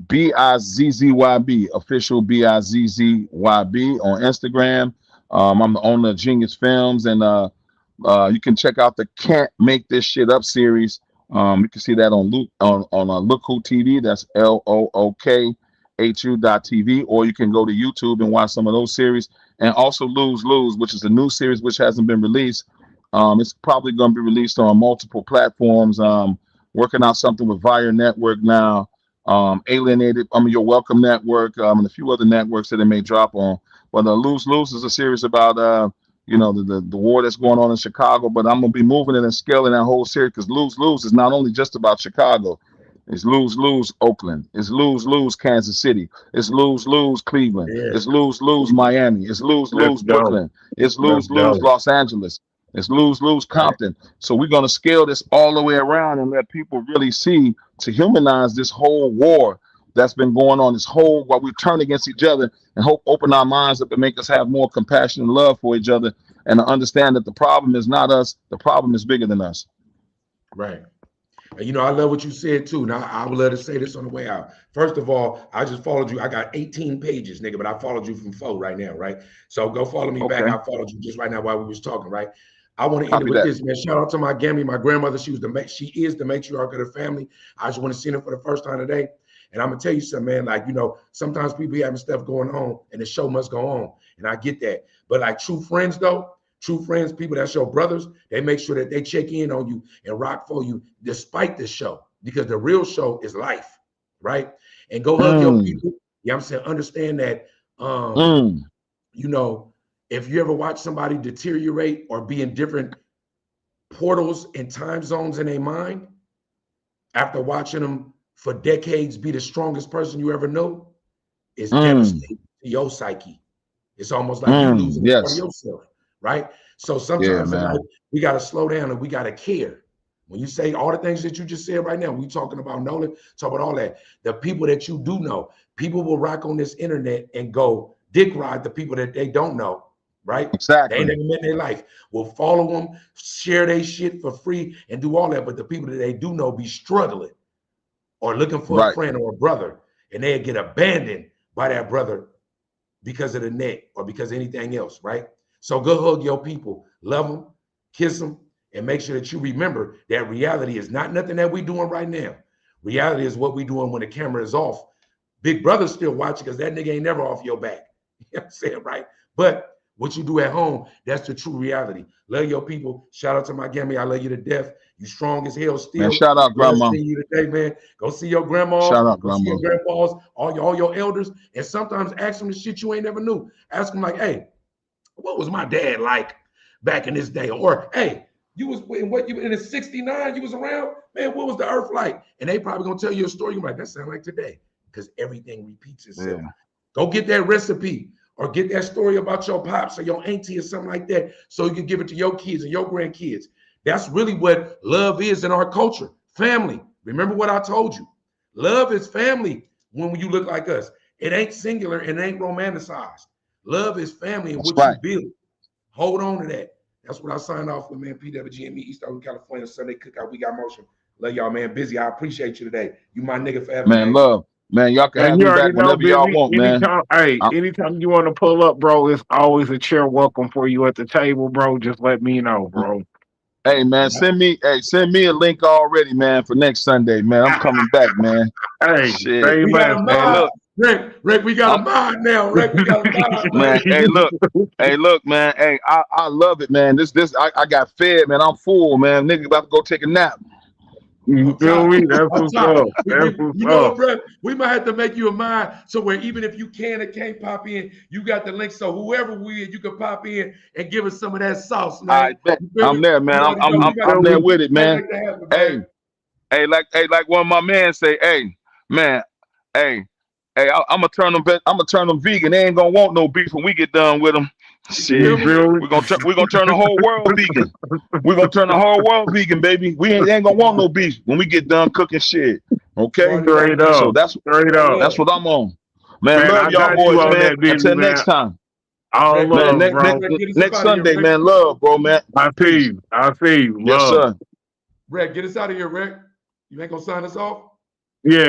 Bizzyb, official Bizzyb on Instagram. I'm the owner of Genius Films, and you can check out the Can't Make This Shit Up series. You can see that on Look Who TV. That's LOOKHU.TV, or you can go to YouTube and watch some of those series. And also Lose, which is a new series which hasn't been released. It's probably going to be released on multiple platforms. Working out something with Vire Network now, Alienated, Your Welcome Network, and a few other networks that it may drop on. But Lose is a series about the war that's going on in Chicago. But I'm gonna be moving it and scaling that whole series because Lose is not only just about Chicago. It's Lose Oakland. It's Lose Kansas City. It's Lose Cleveland.
Yeah.
It's Lose Miami. It's
That's
Lose
dope.
Brooklyn. It's
That's
Lose
dope.
Los Angeles. It's Lose
Right.
Compton. So we're gonna scale this all the way around and let people really see, to humanize this whole war that's been going on, this whole while we turn against each other, and hope open our minds up and make us have more compassion and love for each other, and to understand that the problem is not us, the problem is bigger than us.
Right. And you know, I love what you said too. Now, I would love to say this on the way out. First of all, I just followed you. I got 18 pages, nigga, but I followed you from 4 right now, right? So go follow me back.
Okay.
I followed you just right now while we was talking, right? I want to end it
Copy
with
that.
this, man. Shout out to my Gammy, my grandmother. She is the matriarch of the family. I just want to see her for the first time today. And I'm gonna tell you something, man. Like, you know, sometimes people be having stuff going on and the show must go on. And I get that. But like true friends, though, true friends, people that's your brothers, they make sure that they check in on you and rock for you despite the show, because the real show is life, right? And go hug your people. Yeah, I'm saying understand that you know, if you ever watch somebody deteriorate or be in different portals and time zones in their mind, after watching them for decades be the strongest person you ever knew, it's devastating to your psyche. It's almost like you losing a part of
Yes.
yourself, right? So
Yeah,
sometimes in
man.
life, we got to slow down and we got to care. When you say all the things that you just said right now, we talking about Nolan, talk about all that. The people that you do know, people will rock on this internet and go dick ride the people that they don't know, right? They ain't
Exactly.
never met in their life. Will follow them, share their shit for free, and do all that. But the people that they do know be struggling or looking for a
Right.
friend or a brother, and they get abandoned by that brother because of the net or because of anything else, right? So go hug your people, love them, kiss them, and make sure that you remember that reality is not nothing that we doing right now. Reality is what we doing when the camera is off. Big brother's still watching because that nigga ain't never off your back. You know what I'm saying, right? But what you do at home, that's the true reality. Love your people. Shout out to my Gammy. I love you to death. You strong as hell
Man,
still.
shout out,
Love
grandma.
seeing you today, man. Go see your grandmas.
Shout out,
Go see
grandma.
your grandpas, all your elders. And sometimes ask them the shit you ain't never knew. Ask them like, hey, what was my dad like back in this day? Or, hey, you was in the 69, you was around, man, what was the earth like? And they probably gonna tell you a story. You're like, that sound like today, because everything repeats itself.
Yeah.
Go get that recipe or get that story about your pops or your auntie or something like that, so you can give it to your kids and your grandkids. That's really what love is in our culture. Family. Remember what I told you. Love is family when you look like us. It ain't singular and it ain't romanticized. Love is family and
That's
what you
right.
build. Hold on to that. That's what I signed off with, man. PWGME, East Oakland, California, Sunday Cookout. We got motion. Love y'all, man. Bizzy, I appreciate you today. You my nigga forever,
Man,
man.
love. Man, y'all can
And
have
you
me
already
back
know,
whenever y'all
Bizzy.
want, man.
Anytime you want to pull up, bro, it's always a chair welcome for you at the table, bro. Just let me know, bro.
Hey, man, send me a link already, man, for next Sunday, man. I'm coming back, man.
Hey,
Shit.
say
We got
less,
a
Hey,
bro.
mod.
look,
Rick, we got a
I'm
mod now. Rick, we got a mod,
man.
man.
Hey, look, man. Hey, I love it, man. I got fed, man. I'm full, man. Nigga about to go take a nap.
You
On
feel
top.
me? That's
On
what's
top.
up. That's what's
You know
up.
what, bro? We might have to make you a mind so where even if you can or can't pop in, you got the link. So whoever we is, you can pop in and give us some of that sauce, man.
I bet
You feel
I'm
me?
there,
You
man.
already know.
You
I'm
feel
there
me?
with it,
We might
man.
make that happen, man.
Like one of my men say, man, hey, I'm gonna turn them vegan. They ain't gonna want no beef when we get done with them.
You
Shit,
feel
You
me?
feel me?
we're gonna turn the whole world vegan. We're gonna turn the whole world vegan, baby. They ain't gonna want no beef when we get done cooking shit.
You
Okay,
already know,
Straight
man.
up.
so that's
Straight
All
up.
that's
love.
what I'm on. Man,
Man,
love
I
y'all
got you
boys,
on
man.
that, Bizzy,
Until
man.
next time,
All
Rick,
man.
love,
Rick,
bro.
Rick, get us up
Next
out of here,
Sunday,
Rick.
man. Love, bro, man.
I see
Peace.
you. I see you.
Yes,
Love.
sir.
Rick, get us out of here, Rick. You ain't gonna sign us off?
Yeah.